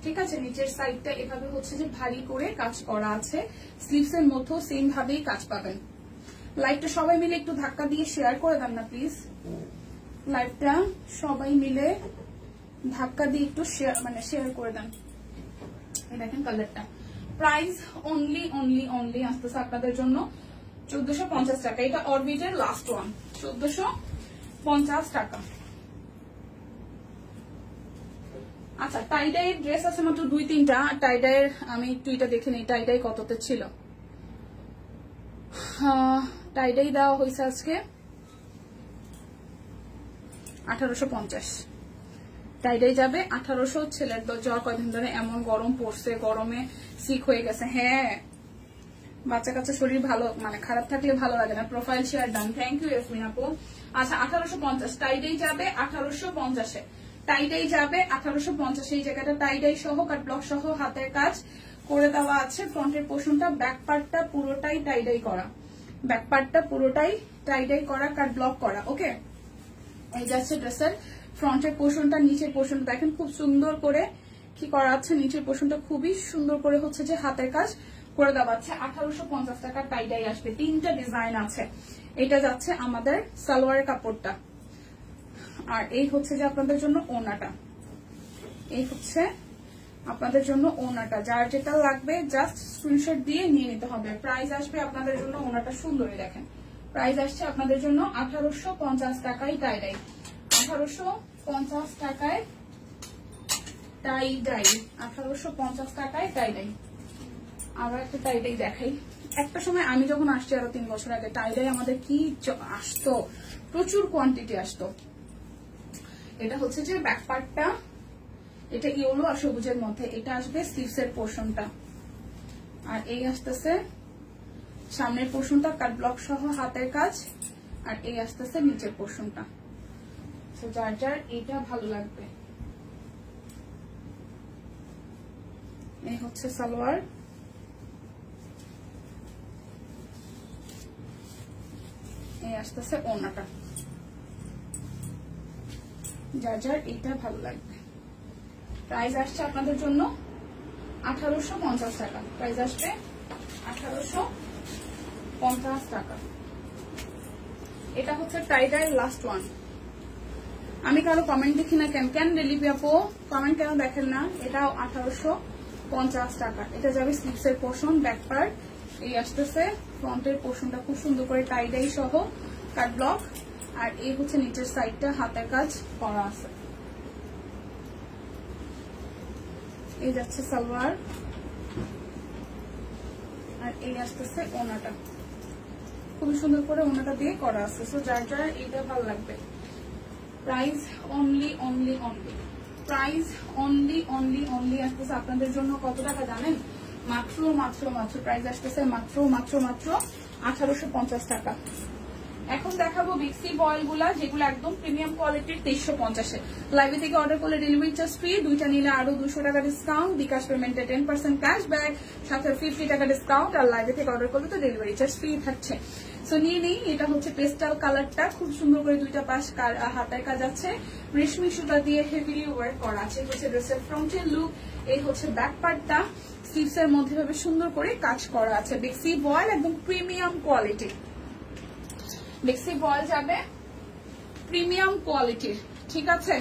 ঠিক আছে? নিচের সাইডটা এভাবে হচ্ছে যে ভারী করে কাজ করা আছে, স্লিভসের মধ্যেও সেম ভাবেই কাজ পাবেন। লাইভটা সবাই মিলে একটু ধাক্কা দিয়ে শেয়ার করে দেন না প্লিজ। লাইভটা সবাই মিলে ধাক্কা দিয়ে একটু শেয়ার করে দেন। এই দেখেন কালারটা। প্রাইস অনলি আসতেছে আপনাদের জন্য 1450 টাকা। এটা অরবিটের লাস্ট ওয়ান, 1450 টাকা। আচ্ছা টাইডাই ড্রেস আছে মাত্র 2-3টা। টাইডাইয়ের আমি একটু এটা দেখে নিই, টাইডাই কততে ছিল। টাইডাই দেওয়া হয়েছে আজকে 1850। টাইডাই যাবে 1800। ছেলের জ্বর কয়দিন ধরে এমন গরম পড়ছে, গরমে সিক হয়ে গেছে। হ্যাঁ বাচ্চা কাচ্চা শরীর ভালো মানে খারাপ থাকলে ভালো লাগে না। Profile share done, thank you Yasmin আপু। আচ্ছা 1850 টাইডাই যাবে 1850-এ। টাইডাই যাবে 1850। এই জায়গাটা টাইডাই সহ কাট ব্লক সহ হাতের কাজ করে দেওয়া আছে। ফ্রন্টের পোর্শনটা ব্যাক পার্টটা পুরোটাই টাইডাই করা, ব্যাক পার্টটা পুরোটাই টাইডাই করা, কাট ব্লক করা। ওকে এই যাচ্ছে ড্রেসের ফ্রন্টের পোর্শনটা। নিচের পোর্শনটা দেখেন খুব সুন্দর করে কি করা আছে, নিচের পোর্শনটা খুবই সুন্দর করে হচ্ছে যে হাতের কাজ করে দেওয়া আছে। 1850 টাকা টাইডাই আসবে। 3টা ডিজাইন আছে। এটা যাচ্ছে আমাদের সালোয়ারের কাপড়টা, আর এই হচ্ছে যে আপনাদের জন্য ওনাটা। এই হচ্ছে আপনাদের জন্য ওনাটা। যার যেটা লাগবে জাস্ট স্ক্রিনশট দিয়ে নিয়ে নিতে হবে। প্রাইস আসবে আপনাদের জন্য, ওনাটা সুন্দরই দেখেন। প্রাইস আসছে আপনাদের জন্য 1850 টাকায় টাইডাই। 1850 টাকায় টাইডাই, 1850 টাকায় টাইডাই। আবার একটা টাইডাই দেখাই। একটা সময় আমি যখন আসছি আরো 3 বছর আগে, টাইডাই আমাদের কি আসতো, প্রচুর কোয়ান্টিটি আসতো। এটা হচ্ছে যে ব্যাক পার্টটা, এটা ইয়েলো আর সবুজের মধ্যে। এটা আসবে স্লিভসের পোর্শনটা, আর এই আসতেছে সামনের পোর্শনটা কাট ব্লক সহ হাতের কাজ, আর এই আসতেছে নিচের পোর্শনটা। যার যার এটা ভালো লাগবে। এই হচ্ছে সালোয়ার, এই আসতেছে ওনাটা। যার যার এটা ভালো লাগবে। প্রাইস আসছে আপনাদের জন্য 1850 টাকা। প্রাইস আসবে 1850 টাকা। এটা হচ্ছে টাইডাই লাস্ট ওয়ান। আমি কারো কমেন্ট দেখি না কেন, কেন রেলিপি আপু কমেন্ট কেন দেখেন না? এটাও 1850 টাকা। এটা যাবে স্লিভসের পোর্শন, ব্যাক পার্ট। এই আসতেছে ফ্রন্টের পোর্শনটা খুব সুন্দর করে টাইডাই সহ কাট ব্লক, আর এই হচ্ছে নিচের সাইডটা হাতের কাজ করা আছে। এই যাচ্ছে সালোয়ার, আর এই আসতেছে ওনাটা, খুবই সুন্দর করে ওনাটা দিয়ে করা আছে। সো যার যার এইটা ভালো লাগবে। Price only only only, price only only only আসতেছে আপনাদের জন্য কত টাকা জানেন? মাত্র মাত্র মাত্র প্রাইস আসতেছে মাত্র মাত্র মাত্র 1850 টাকা। এখন দেখাবো বিক্সি বয়েল গুলা, যেগুলো একদম প্রিমিয়াম কোয়ালিটির 2350-এ। লাইভে থেকে অর্ডার করলে ডেলিভারি চার্জ ফ্রি, দুইটা নিলে আরো 200 টাকা ডিসকাউন্ট, বিকাশ পেমেন্টে 10% ক্যাশব্যাক, সাথে 50 টাকা ডিসকাউন্ট, আর লাইভে থেকে অর্ডার করলে তো ডেলিভারি চার্জ ফ্রি থাকছে। সো নিয়ে নেই। এটা হচ্ছে পেস্টাল কালারটা, খুব সুন্দর করে দুইটা পাশ হাতের কাজ আছে, রেশমি সুতা দিয়ে হেভিলি ওয়ার্ক করা আছে। হচ্ছে ড্রেসের ফ্রন্টের লুক, এই হচ্ছে ব্যাক পার্টটা, স্লিভস এর মধ্যে ভাবে সুন্দর করে কাজ করা আছে। বিক্সি বয়েল একদম প্রিমিয়াম কোয়ালিটি, বিক্সি বয়েল যাবে প্রিমিয়াম কোয়ালিটির, ঠিক আছে?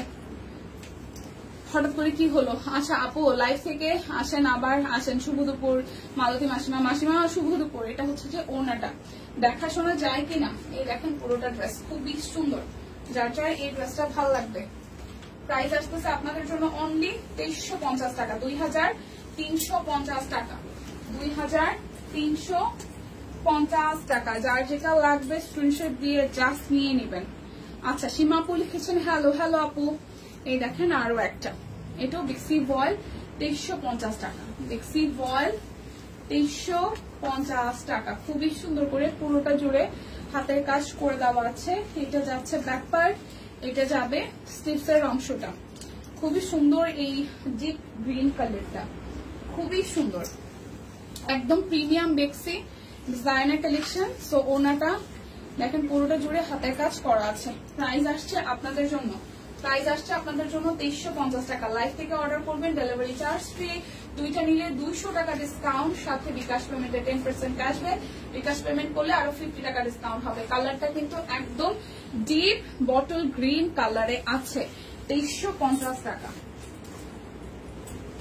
হঠাৎ করে কি হলো? আচ্ছা আপু লাইভ থেকে আসেন, আবার আসেন। শুভ দুপুর মালতী মাসিমা, মাসিমা শুভ দুপুর। এটা হচ্ছে যে ওনাটা, দেখাশোনা যায় কিনা। এই দেখেন পুরোটা ড্রেস খুবই সুন্দর, যার যার এই ড্রেসটা ভালো লাগবে। প্রাইস আসতেছে আপনাদের জন্য অনলি 2350 টাকা, 2350 টাকা, 2350 টাকা। যার যেটা লাগবে স্ক্রিনশট দিয়ে জাস্ট নিয়ে নেবেন। আচ্ছা সীমা আপু লিখেছেন হ্যালো হ্যালো আপু। এই দেখেন আরো একটা, এটাও বিক্সি বয়েল 2350 টাকা, বিক্সি বয়েল 2350 টাকা। খুবই সুন্দর করে পুরোটা জুড়ে হাতের কাজ করে দেওয়া আছে। এটা যাচ্ছে ব্যাক পার্ট, এটা যাবে স্লিভস এর অংশটা। খুবই সুন্দর এই ডিপ গ্রিন কালারটা, খুবই সুন্দর, একদম প্রিমিয়াম বেক্সি ডিজাইনার কালেকশন। সো ওনাটা দেখেন পুরোটা জুড়ে হাতের কাজ করা আছে। প্রাইস আসছে আপনাদের জন্য, প্রাইস আসছে আপনাদের জন্য 2350 টাকা। লাইভ থেকে অর্ডার করবেন, ডেলিভারি চার্জ ফ্রি, দুইটা নিলে 200 টাকা ডিসকাউন্ট, সাথে বিকাশ পেমেন্টে 10% ক্যাশব্যাক, বিকাশ পেমেন্ট করলে আরো 50 টাকা ডিসকাউন্ট হবে। কালারটা কিন্তু একদম ডিপ বটল গ্রিন কালারে আছে, 2350 টাকা।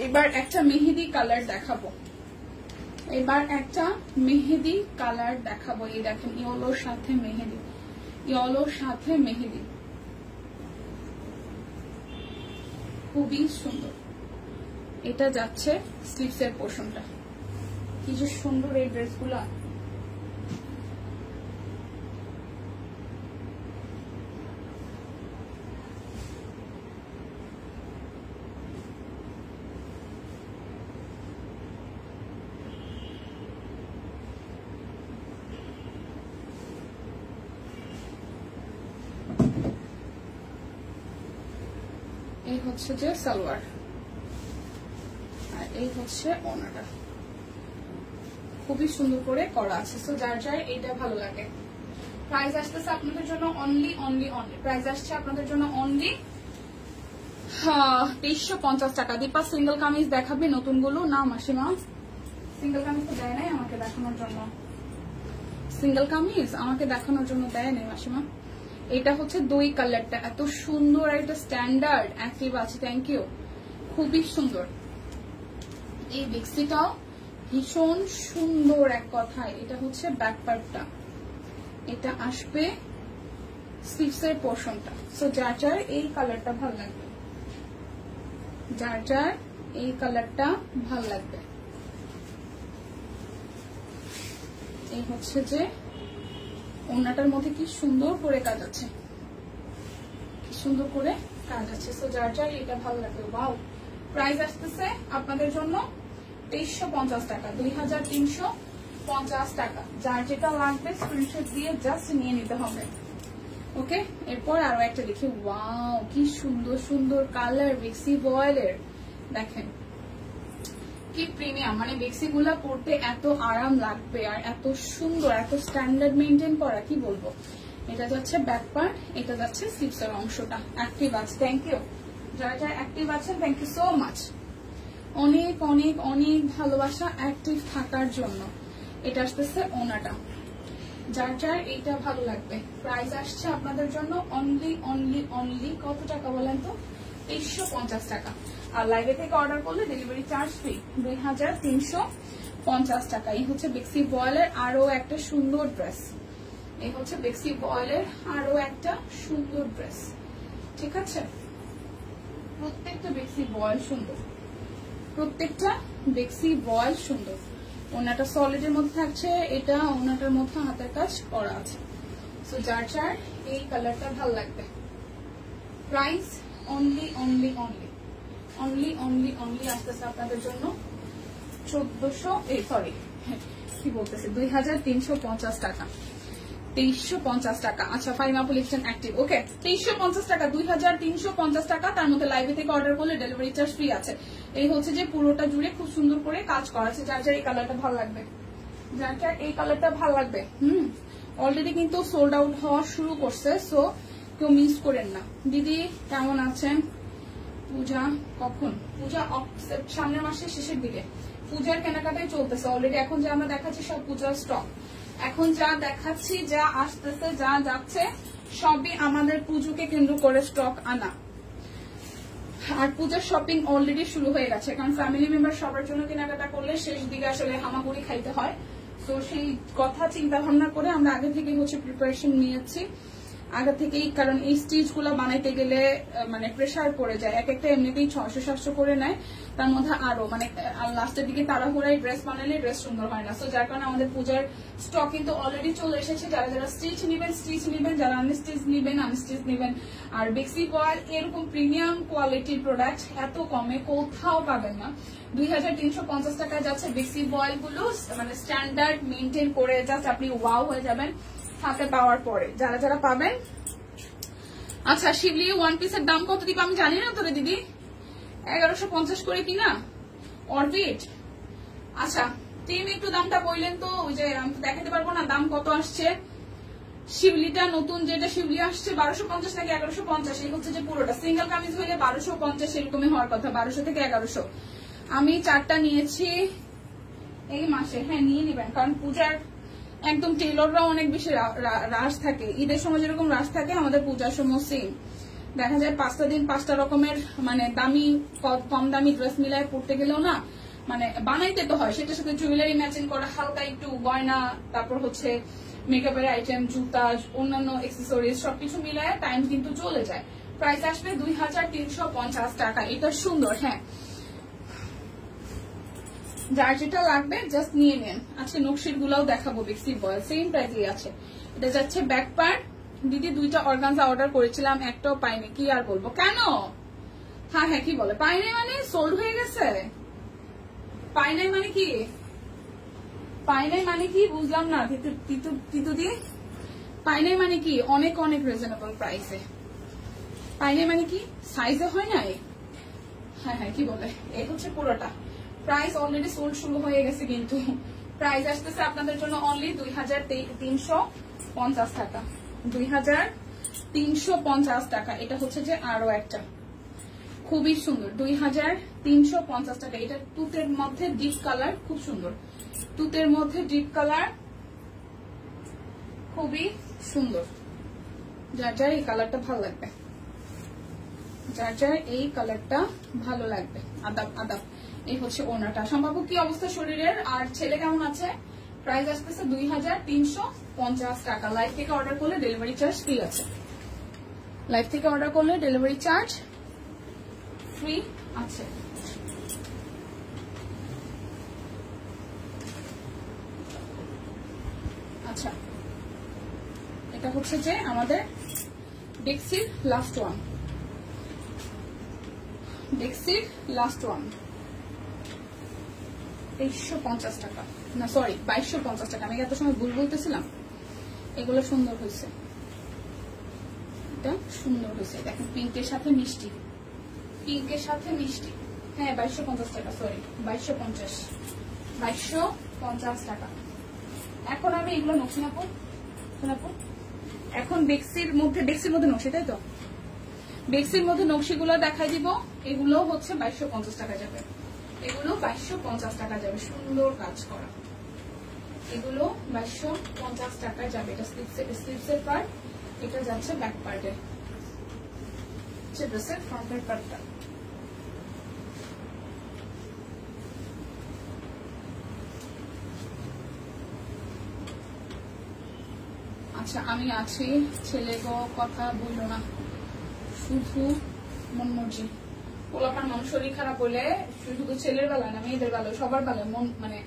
এবার একটা মেহেদি কালার দেখাবো, এবার একটা মেহেদি কালার দেখাবো। এই দেখেন ইয়েলোর সাথে মেহেদি, ইয়েলোর সাথে মেহেদি, খুবই সুন্দর। এটা যাচ্ছে স্লিভস এর পোর্শনটা, কি যে সুন্দর এই ড্রেসগুলা। এই হচ্ছে যে সালোয়ার, আর এই হচ্ছে ওনাটা, খুবই সুন্দর করে করা আছে। সো যার যার এইটা ভালো লাগে। প্রাইস আসতেছে আপনাদের জন্য অনলি অনলি অনলি, প্রাইস আসছে আপনাদের জন্য অনলি 2350 টাকা। দীপা সিঙ্গেল কামিজ দেখাবে নতুন গুলো? না মাসিমা, সিঙ্গেল কামিজ তো দেয় নাই আমাকে দেখানোর জন্য, সিঙ্গেল কামিজ আমাকে দেখানোর জন্য দেয় নাই মাসিমা। এটা হচ্ছে দুই কালারটা, এত সুন্দর একটা স্ট্যান্ডার্ড অ্যাক্টিভ আছে। থ্যাংক ইউ, খুবই সুন্দর। এই বিক্সিটাও ভীষণ সুন্দর এক কথায়। এটা হচ্ছে ব্যাক পার্টটা, এটা আসবে স্লিভস এর পোর্শনটা। সো যার যার এই কালারটা ভাল লাগবে, যার যার এই কালারটা ভাল লাগবে। এই হচ্ছে যে ওনাটার মধ্যে কি সুন্দর করে কাজ আছে, কি সুন্দর করে কাজ আছে। সো যার যার এটা ভালো লাগবে। ওয়াও, প্রাইস আসতেছে আপনাদের জন্য 2350 টাকা, 2350 টাকা। যার যেটা লাগবে স্ক্রিনশট দিয়ে জাস্ট নিয়ে নিতে হবে। ওকে, এরপর আরো একটা দেখি। ওয়াও, কি সুন্দর সুন্দর কালার বিক্সি বয়েলের। দেখেন কি প্রিমিয়াম, মানে বেক্সি গুলা পরতে এত আরাম লাগবে আর এত সুন্দর, এত স্ট্যান্ডার্ড মেনটেন করা, কি বলবো। এটা যাচ্ছে ব্যাক পার্ট, এটা যাচ্ছে স্লিভস এর অংশটা। অ্যাক্টিভ আছে, থ্যাংক ইউ যারা যারা অ্যাক্টিভ আছেন, থ্যাংক ইউ সো মাচ। অনেক অনেক অনেক ভালোবাসা অ্যাক্টিভ থাকার জন্য। এটা আসতেছে ওনাটা, যার যার এইটা ভালো লাগবে। প্রাইস আসছে আপনাদের জন্য অনলি অনলি অনলি কত টাকা বলেন তো? 2350 টাকা। আর লাইভে থেকে অর্ডার করলে ডেলিভারি চার্জ ফ্রি, 2350 টাকা। এই হচ্ছে বিক্সি বয়েলের আরো একটা সুন্দর ড্রেস, এই হচ্ছে বিক্সি বয়েলের আরো একটা সুন্দর ড্রেস। ঠিক আছে, প্রত্যেকটা বিক্সি বয়েল সুন্দর, প্রত্যেকটা বিক্সি বয়েল সুন্দর। ওনাটা সলিডের মধ্যে থাকছে, এটা ওনাটার মধ্যে হাতের কাজ করা আছে। সো যার যার এই কালারটা ভালো লাগবে। Price only only only only only only আসতেছে আপনাদের জন্য 2350 টাকা, 2350 টাকা। আচ্ছা ফাইমা পলিশন অ্যাক্টিভ, ওকে 2350 টাকা, 2350 টাকা। তার মধ্যে লাইভে থেকে অর্ডার করলে ডেলিভারি চার্জ ফ্রি আছে। এই হচ্ছে যে পুরোটা জুড়ে খুব সুন্দর করে কাজ করা আছে। যার যার এই কালারটা ভালো লাগবে, যার যার এই কালারটা ভালো লাগবে। অলরেডি কিন্তু সোল্ড আউট হওয়া শুরু করছে, সো কেউ মিস করেন না। দিদি কেমন আছেন? পূজা কখন? পূজা সামনের মাসের শেষের দিকে। পূজার কেনাকাটাই চলতেছে অলরেডি। এখন যে আমরা দেখাচ্ছি সব পূজার স্টক, এখন যা দেখাচ্ছি, যা আসতেছে, যা যাচ্ছে সবই আমাদের পুজোকে কেন্দ্র করে স্টক আনা। আর পূজার শপিং অলরেডি শুরু হয়ে গেছে, কারণ ফ্যামিলি মেম্বার সবার জন্য কেনাকাটা করলে শেষ দিকে আসলে হামাগুড়ি খাইতে হয়। তো সেই কথা চিন্তা ভাবনা করে আমরা আগে থেকে হচ্ছে প্রিপারেশন নিয়েছি আগে থেকেই, কারণ এই স্টিচ গুলো বানাইতে গেলে মানে প্রেসার পড়ে যায়। এক একটা এমনিতেই 600-700 করে নেয়, তার মধ্যে আরো মানে লাস্টের দিকে তাড়াহুড়ায় ড্রেস বানালে ড্রেস সুন্দর হয় না। তো যার কারণে আমাদের পূজার স্টক কিন্তু অলরেডি চলে এসেছে। যারা যারা স্টিচ নিবেন, যারা আনস্টিচ নিবেন। আর বেক্সি বয়েল এরকম প্রিমিয়াম কোয়ালিটির প্রোডাক্ট এত কমে কোথাও পাবেন না। 2350 টাকা যাচ্ছে বেক্সি বয়েল গুলো, মানে স্ট্যান্ডার্ড মেনটেন করে জাস্ট আপনি ওয়াও হয়ে যাবেন হাতে পাওয়ার পরে, যারা যারা পাবেন। আচ্ছা শিবলি ওয়ান পিসের দাম কত দিব আমি জানি না তোরে দিদি, 1150 করে কিনা অরবিট। আচ্ছা টিম একটু দামটা বললেন তো, ওই যে আমি তো দেখাতে পারবো না দাম কত আসছে। শিবলিটা নতুন যেটা শিবলি আসছে 1250 নাকি 1150, এই হচ্ছে যে পুরোটা সিঙ্গেল কামিজ হইলে 1250 এরকমই হওয়ার কথা, 1200 থেকে 1100। আমি 4টা নিয়েছি এই মাসে। হ্যাঁ নিয়ে নিবেন, কারণ পূজার একদম টেলররাও অনেক বেশি রাশ থাকে। ঈদের সময় যেরকম রাশ থাকে আমাদের পূজার সময় সেম দেখা যায়। 5টা দিন 5টা রকমের মানে দামি কম দামি ড্রেস মিলায় পড়তে গেলেও না মানে বানাইতে তো হয়, সেটার সাথে জুয়েলারি ম্যাচিং করা, হালকা একটু গয়না, তারপর হচ্ছে মেকআপের আইটেম, জুতা, অন্যান্য এক্সেসরিজ সবকিছু মিলায় টাইম কিন্তু চলে যায়। প্রাইস আসবে 2350 টাকা। এটা সুন্দর, হ্যাঁ যার যেটা লাগবে জাস্ট নিয়ে নেন। আজকে নকশির গুলাও দেখাবো বেক্সি বয়েল, সেম প্রাইসই আছে। এটা যাচ্ছে ব্যাক পার্ট। দিদি 2টা অর্গানজা অর্ডার করেছিলাম, একটাও পাইনি, কি আর বলবো। কেন? হ্যাঁ কি বলে পাইনি মানে সোল্ড হয়ে গেছে? পাইনাই মানে কি? পাইনাই মানে কি বুঝলাম না তিতু দিয়ে। পাইনাই মানে কি? অনেক অনেক রিজনেবল প্রাইসে। পাইনাই মানে কি? সাইজে হয় নাই? হ্যাঁ কি বলে, এই হচ্ছে পুরোটা। প্রাইস অলরেডি সোল্ড শুরু হয়ে গেছে, কিন্তু প্রাইস আসতেছে আপনাদের জন্য অনলি 2350 টাকা। 2350 টাকা। এটা হচ্ছে যে আরো একটা খুবই সুন্দর 2350 টাকা। এটা তুতের মধ্যে ডিপ কালার, খুব সুন্দর তুতের মধ্যে ডিপ কালার, খুবই সুন্দর। যার যার এই কালারটা ভালো লাগবে, যার যার এই কালারটা ভালো লাগবে। আদাব আদাব। এই হচ্ছে ওনাটা। সম্ভাব্য কি অবস্থা শরীরের? আর ছেলে কেমন আছে? প্রাইস আসতেছে 2350 টাকা। লাইভ থেকে অর্ডার করলে ডেলিভারি চার্জ ফ্রি আছে। লাইভ থেকে অর্ডার করলে ডেলিভারি চার্জ ফ্রি আছে। আচ্ছা এটা হচ্ছে যে আমাদের বেক্সির লাস্ট ওয়ান, বেক্সির লাস্ট ওয়ান 2350 টাকা, না সরি 2250 টাকা। আমি এত সময় ভুল বলতেছিলাম। এগুলো সুন্দর হয়েছে, এটা সুন্দর হয়েছে। দেখেন পিঙ্কের সাথে মিষ্টি, পিঙ্কের সাথে মিষ্টি। হ্যাঁ 2250 টাকা, সরি 2250 টাকা। এখন আমি এগুলো নকশি নাপু, এখন বেক্সির মধ্যে নকশি, তাই তো বেক্সির মধ্যে নকশিগুলো দেখাই দিব। এগুলো হচ্ছে 2250 টাকা যাবে, এগুলো 2250 টাকা যাবে। সুন্দর কাজ করা, এগুলো 2250 টাকায় যাবে। এটা স্লিভসের পার্ট, এটা যাচ্ছে ব্যাক পার্টে, ড্রেসের ফ্রন্টের পার্টটা। আচ্ছা আমি আছি, ছেলে গো কথা বললো না, শুধু মন মর্জি। পোলাপার মন শরীর খারাপ হলে শুধু ছেলের বেলা না, মেয়েদের বেলা, সবার বেলা মন মানে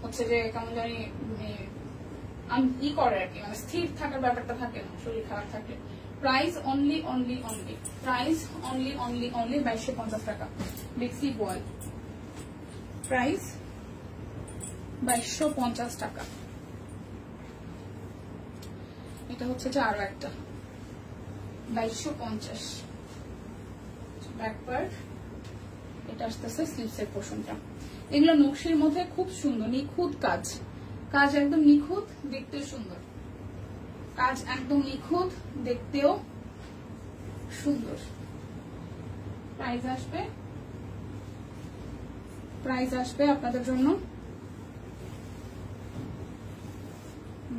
হচ্ছে যে কেমন জানি ই করে আর কি, মানে স্থির থাকার ব্যাপারটা থাকে না শরীর খারাপ থাকলে। প্রাইস অনলি 2250 টাকা। বেক্সি বয়েল প্রাইস 2250 টাকা। এটা হচ্ছে যে আরো একটা 2250 ব্যাক পার্ট। এটা আসতেছে স্লিভসের পোর্শনটা। এগুলো নকশির মধ্যে খুব সুন্দর, নিখুঁত কাজ, কাজ একদম নিখুঁত, দেখতেও সুন্দর, কাজ একদম নিখুঁত, দেখতেও সুন্দর। প্রাইস আসবে আপনাদের জন্য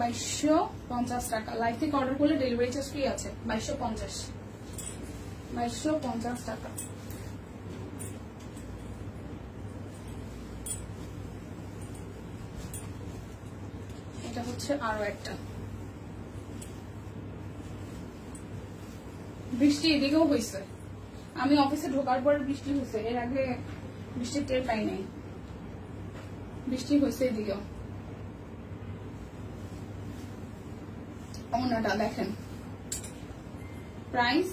2250 টাকা। লাইভ থেকে অর্ডার করলে ডেলিভারি চার্জ ফ্রি আছে। 2250 টাকা। এটা হচ্ছে আরো একটা। বৃষ্টি এদিকেও হয়েছে, আমি অফিসে ঢোকার পর বৃষ্টি হয়েছে, এর আগে বৃষ্টির টের পাই নাই, বৃষ্টি হয়েছে এদিকেও। ওনাটা দেখেন, প্রাইস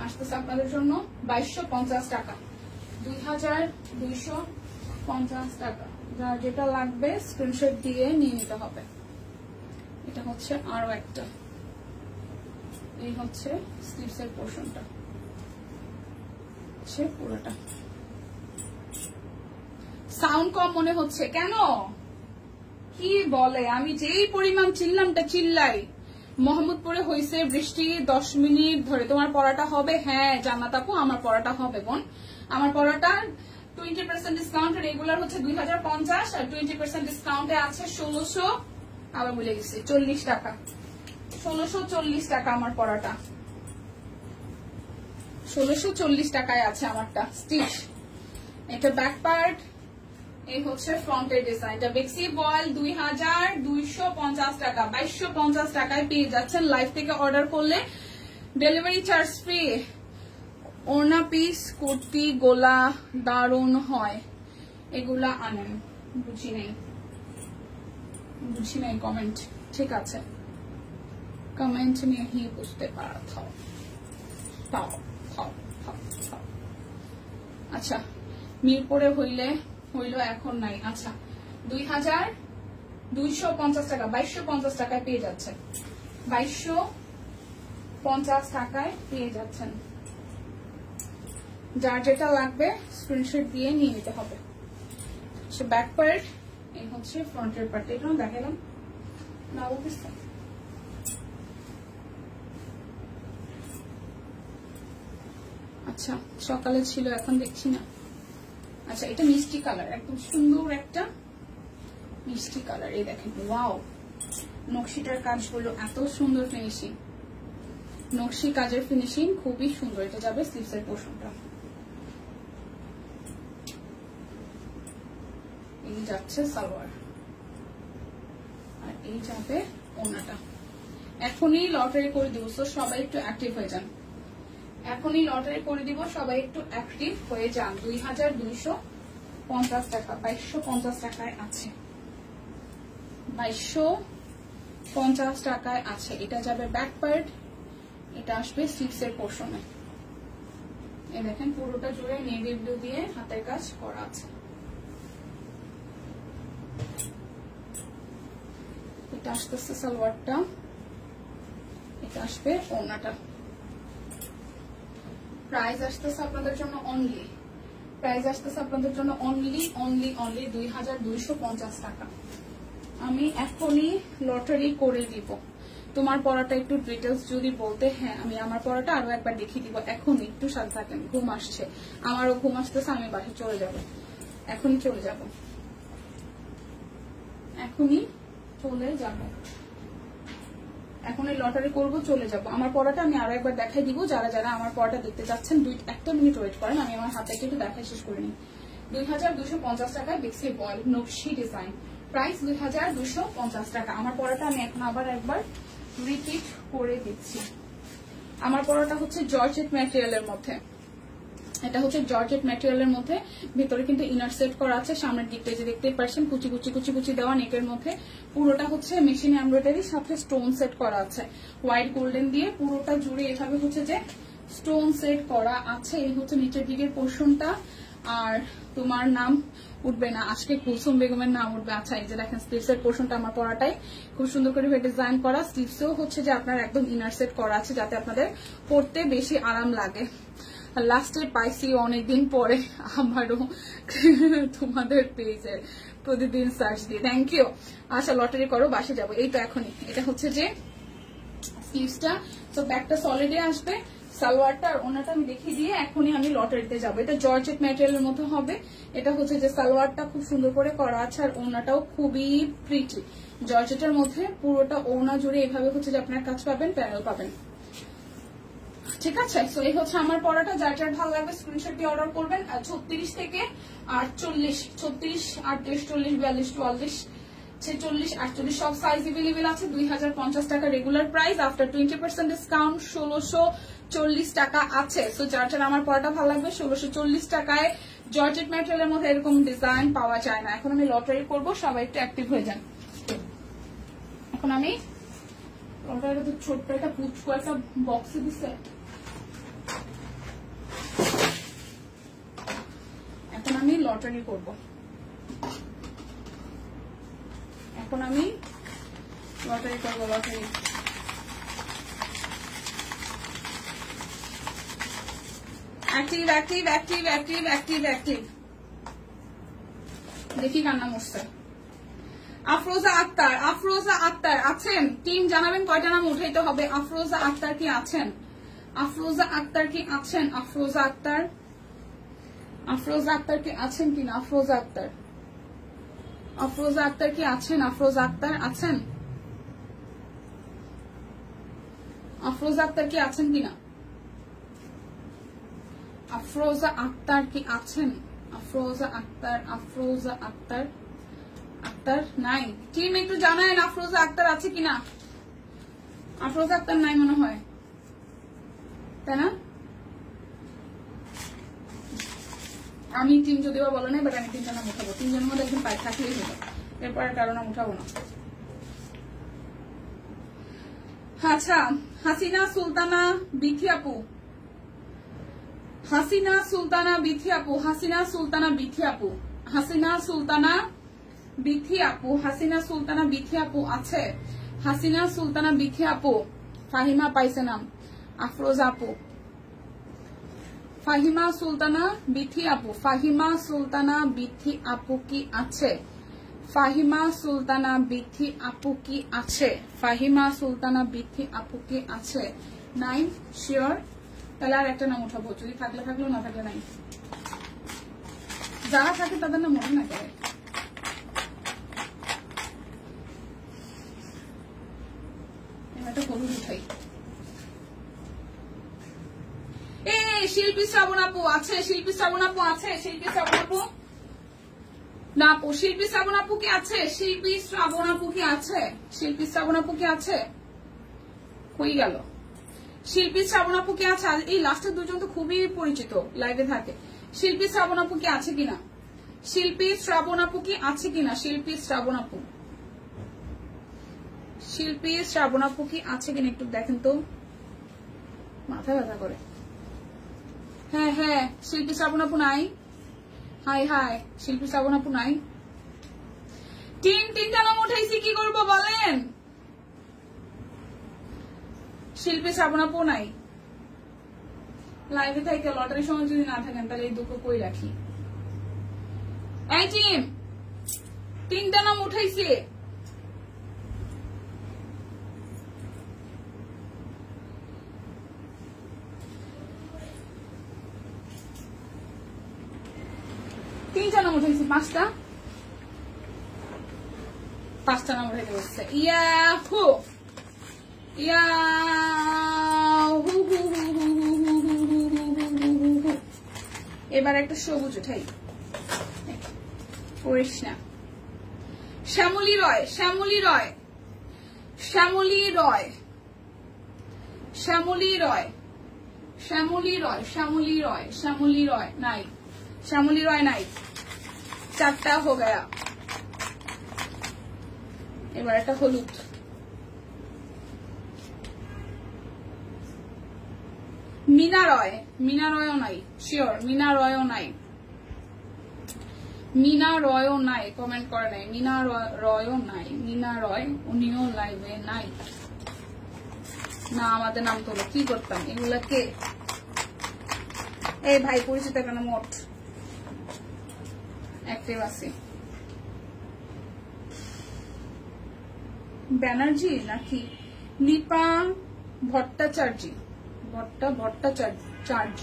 আসতেছে আপনাদের জন্য 2250 টাকা। 2250 টাকা। যার যেটা লাগবে স্ক্রিনশট দিয়ে নিয়ে নিতে হবে। এটা হচ্ছে আরো একটা, এই হচ্ছে স্লিভসের পোর্শনটা, পুরোটা। সাউন্ড কম মনে হচ্ছে কেন? কি বলে, আমি যেই পরিমাণ চিল্লামটা চিল্লাই। মোহাম্মদপুরে হয়েছে বৃষ্টি 10 মিনিট ধরে। তোমার পড়াটা হবে? হ্যাঁ জান্নাত আপু, আমার পড়াটা হবে বোন। আমার পড়াটা 20% ডিসকাউন্ট, রেগুলার হচ্ছে 2050 আর 20% ডিসকাউন্টে আছে 1600, আবার বলে গেছি 40 টাকা, 1640 টাকা আমার পড়াটা, 1640 টাকায় আছে আমারটা স্টিচ। এটা ব্যাক পার্ট, এই হচ্ছে ফ্রন্টের ডিজাইনটা। বেক্সি বয়েল 2250 টাকা। 2250 টাকায় পেয়ে যাচ্ছেন। লাইভ থেকে অর্ডার করলে ডেলিভারি চার্জ ফ্রি। ওড়না পিস, কুর্তি, গোলা দারুন হয়, এগুলা আনেন। বুঝি নাই কমেন্ট, ঠিক আছে কমেন্ট নিয়ে হি বুঝতে পারা। আচ্ছা মিরপুরে হইল এখন নাই। আচ্ছা 2250 টাকা, 2250 টাকায় পেয়ে যাচ্ছেন, 2250 টাকায় পেয়ে যাচ্ছেন। যার যেটা লাগবে স্ক্রিনশট দিয়ে নিয়ে নিতে হবে। ব্যাক পার্ট, এই হচ্ছে ফ্রন্টের পার্ট। এটা দেখালাম না অবস্থা। আচ্ছা সকালে ছিল এখন দেখছি না। আচ্ছা এটা মিষ্টি কালার, একদম সুন্দর একটা মিষ্টি কালার। এই দেখেন ওয়াও, নকশিটার কাজগুলো এত সুন্দর ফিনিশিং, নকশি কাজের ফিনিশিং খুবই সুন্দর। এটা যাবে স্লিভসের পোর্শনটা, এই যাচ্ছে সালোয়ার, আর এই যাবে ওনাটা। এখনই লটারি করে দিব, সবাই একটু অ্যাক্টিভ হয়ে যান। এখনই লটারি করে দিব, সবাই একটু অ্যাক্টিভ হয়ে যান। 2250 টাকা, 2250 টাকায় আছে, 2250 টাকায় আছে। এটা যাবে ব্যাক পার্ট, এটা আসবে স্লিভসের পোর্শনে। এই দেখেন পুরোটা জুড়ে নেভি ব্লু দিয়ে হাতের কাজ করা আছে। এটা আসতেছে সালোয়ারটা, এটা আসবে ওড়নাটা। প্রাইস আসতেছে আপনাদের জন্য অনলি, প্রাইস আসতেছে আপনাদের জন্য অনলি 2250 টাকা। আমি এখনই লটারি করে দিব। তোমার পড়াটা একটু ডিটেলস যদি বলতে। হ্যাঁ আমি আমার পড়াটা আরো একবার দেখিয়ে দিব। এখনই একটু সাথে থাকেন, ঘুম আসছে, আমারও ঘুম আসতেছে, আমি বাসায় চলে যাব, এখনই চলে যাব, এখনই চলে যাব, এখনই লটারি করব, চলে যাব। আমার পড়াটা আমি আরো একবার দেখাই দিব। যারা যারা আমার পড়াটা দেখতে যাচ্ছেন একটা মিনিট ওয়েট করেন, আমি আমার হাতে একটু দেখাই শেষ করে নিই। 2250 টাকায় বেক্সি বয়েল নকশি ডিজাইন, প্রাইস 2250 টাকা। আমার পড়াটা আমি এখন আবার একবার রিপিট করে দিচ্ছি। আমার পড়াটা হচ্ছে জর্জেট ম্যাটেরিয়ালের মধ্যে, এটা হচ্ছে জর্জেট ম্যাটেরিয়ালের মধ্যে, ভিতরে কিন্তু ইনার সেট করা আছে, সামনের দিকটা যে দেখতেই পাচ্ছেন কুচি কুচি কুচি কুচি দেওয়া নেকের মধ্যে, পুরোটা হচ্ছে মেশিন এমব্রয়ডারি, সাথে স্টোন সেট করা আছে হোয়াইট গোল্ডেন দিয়ে, পুরোটা জুড়ে এভাবে হচ্ছে যে স্টোন সেট করা আছে। এই হচ্ছে নিচের দিকের পোর্শনটা। আর তোমার নাম উঠবে না, আজকে কুলসুম বেগমের নাম উঠবে। আচ্ছা, এই যে দেখেন স্লিভসের পোর্শনটা আমার পরাটাই খুব সুন্দর করে ডিজাইন করা, স্লিভসেও হচ্ছে যে আপনার একদম ইনার সেট করা আছে, যাতে আপনাদের পরতে বেশি আরাম লাগে। লাস্টে পাইছি অনেকদিন পরে আমারও তোমাদের পেজে প্রতিদিন সার্চ দিয়ে, থ্যাংক ইউ। আচ্ছা, লটারি করো, বাসে যাবো, এই তো এখনই। এটা হচ্ছে যে স্লিভসটা, তো ব্যাকটা সলিডে আসবে, সালোয়ারটা আর ওনাটা আমি দেখিয়ে দিয়ে এখনই আমি লটারিতে যাবো। এটা জর্জেট ম্যাটেরিয়ালের মতো হবে। এটা হচ্ছে যে সালোয়ারটা খুব সুন্দর করে করা আছে, আর ওনাটাও খুবই প্রিটি জর্জেটের মধ্যে, পুরোটা ওনা জুড়ে এভাবে হচ্ছে যে আপনার কাজ পাবেন, প্যানেল পাবেন, ঠিক আছে। তো এই হচ্ছে আমার পড়াটা, যার যার ভালো লাগবে স্ক্রিনশট দিয়ে অর্ডার করবেন। 36 থেকে 48, 36, 38, 40, 42, 44, 46, 48 সব সাইজ अवेलेबल আছে। 2050 টাকা রেগুলার প্রাইস, আফটার 20% ডিসকাউন্ট 1640 টাকা আছে। সো যার যার আমার পড়াটা ভালো লাগবে, 1640 টাকায় জর্জেট ম্যাটেরিয়ালের মধ্যে এরকম ডিজাইন পাওয়া যায় না। এখন আমি লটারি করব, সবাই একটু অ্যাক্টিভ হয়ে যান। এখন আমি লটারিটা তো ছোট্ট একটা পুচকু একটা বক্সে দিছে, এখন আমি লটারি করব। এখন আমি লটারি করব, lottery. Active active active active active active. দেখি কান্না মরছে। আফরোজা আক্তার, আফরোজা আক্তার আছেন? টিম জানাবেন কয়টা নাম উঠাইতে হবে। আফরোজা আক্তার কি আছেন? আফরোজা আক্তার কি আছেন? আফরোজা আক্তার, আফরোজা আক্তার কি আছেন কিনা? আফরোজা আক্তার, আফরোজা আক্তার কি আছেন? আফরোজা আক্তার আছেন? আফরোজা আক্তার কি আছেন কিনা? আফরোজা আক্তার কি আছেন? আফরোজা আক্তার, আফরোজা আক্তার, আক্তার নাই। টিম একটু জানায় আফরোজা আক্তার আছে কিনা। আফরোজা আক্তার নাই মনে হয়, তাই না? আমি টিম যদিও বলো নাই, বাট আমি 3টা নাম উঠাবো। 3জনের মধ্যে একজন পাই থাকলেই হলো, এরপর কারো নাম উঠাবো না। আচ্ছা, হাসিনা সুলতানা বিথি আপু, হাসিনা সুলতানা বিথি আপু, হাসিনা সুলতানা বিথি আপু, হাসিনা সুলতানা বিথি আপু, হাসিনা সুলতানা বিথি আপু আছে? হাসিনা সুলতানা বিথি আপু, ফাহিমা পাইছে নাম, আফরোজা আপু, ফাহিমা সুলতানা বিথি আপু, ফাহিমা সুলতানা বিথি আপু কি আছে? ফাহিমা সুলতানা বিথি আপু কি আছে? ফাহিমা সুলতানা বিথি আপু কি আছে? নাই শিওর? তাহলে আর একটা নাম উঠাবো, যদি থাকলে থাকলো, না থাকলে নাই। যারা থাকে তাদের নাম মনে না করে। একটা হলুদ উঠাই। শিল্পী শ্রাবণ আপু আছে? শিল্পী শ্রাবণ আপু আছে? শিল্পী শ্রাবণ আপু না আপু, শিল্পী শ্রাবণ আপু কি আছে? শিল্পী শ্রাবণ আপু কি আছে? শিল্পী শ্রাবণ আপু কি আছে? কই গেল? শিল্পী শ্রাবণ আপু কি আছে? এই লাস্টের দুজন তো খুবই পরিচিত, লাইভে থাকে। শিল্পী শ্রাবণ আপু কি আছে কিনা? শিল্পী শ্রাবণ আপু কি আছে কিনা? শিল্পী শ্রাবণ আপু, শিল্পী শ্রাবণ আপু কি আছে কিনা একটু দেখেন তো, মাথা ব্যথা করে। হ্যাঁ হ্যাঁ, শিল্পী শ্রাবণ আপু নাই? হাই হাই, শিল্পী শ্রাবণ আপু নাই? 3টা নাম উঠাইছি, কি করবো বলেন? শিল্পী শ্রাবণ আপু নাই। লাইভে থেকে লটারির সময় যদি না থাকেন তাহলে এই দুঃখ কই রাখি। এই টিম, 3টা নাম উঠাইছি। তিনটা নাম উঠেছি, 5টা নাম উঠে বসছে। ইয়াহু ইয়াহু, এবার একটা সবুজ উঠাই, পড়িস না। শ্যামলী রয়, শ্যামলী রয়, শ্যামলী রয়, শ্যামলী রয়, শ্যামলী রয়, শ্যামলী রয়, শ্যামলী রয় নাই, শ্যামলী রয় নাই, 4টা হো গয়া। এবার একটা হলুদ, মিনা রয়, মিনা রয়ও নাই, শিওর মিনা রয়ও নাই, মিনা রয়ও নাই, কমেন্ট করে নাই, মিনা রয়ও নাই, মিনা রয় উনিও লাইভে নাই। না আমাদের নাম তোলো, কি করতাম এগুলাকে। এই ভাই পরিচিত কেন মোট অ্যাক্টিভ আছে। ব্যানার্জি নাকি নিপা ভট্টাচার্য, ভট্টাচার্য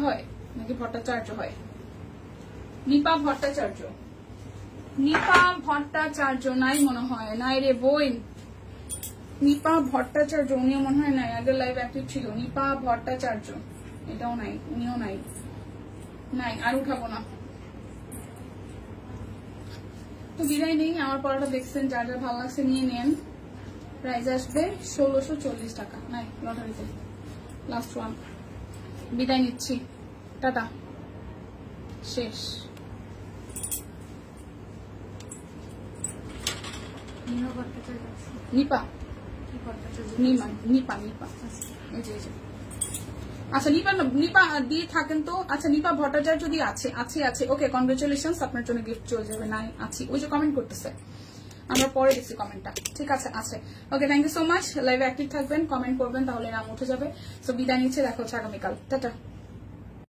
হয় নাকি ভট্টাচার্য হয়? নিপা ভট্টাচার্য, নিপা ভট্টাচার্য নাই মনে হয়, নাই রে বোন। নিপা ভট্টাচার্য উনিও মনে হয় নাই, আগের লাইভ অ্যাক্টিভ ছিল। নিপা ভট্টাচার্য এটাও নাই, উনিও নাই, নাই আর উঠাবো না। তো বিদায় নেই, আমার পড়াটা দেখছেন, যার যার ভালো লাগছে নিয়ে নেন। প্রাইস আসবে 1640 টাকা। নাই লটারিতে লাস্ট ওয়ান। বিদায় নিচ্ছি, টাটা, শেষ। নিপা নিপা নিপা নিপা আচ্ছা, নিপা নিপা দিয়ে থাকেন তো। আচ্ছা নিপা ভট্টাচার্য যদি আছে, আছে ওকে, কনগ্রাচুলেশন, আপনার জন্য গিফট চলে যাবে। নাই আছি, ওই যে কমেন্ট করতেছে, আমরা পরে দেখছি কমেন্টটা। ঠিক আছে, আছে ওকে, থ্যাংক ইউ সো মাচ। লাইভে অ্যাক্টিভ থাকবেন, কমেন্ট করবেন, তাহলে নাম উঠে যাবে। সো বিদায় নিচ্ছে, দেখা হচ্ছে আগামীকাল, টাটা।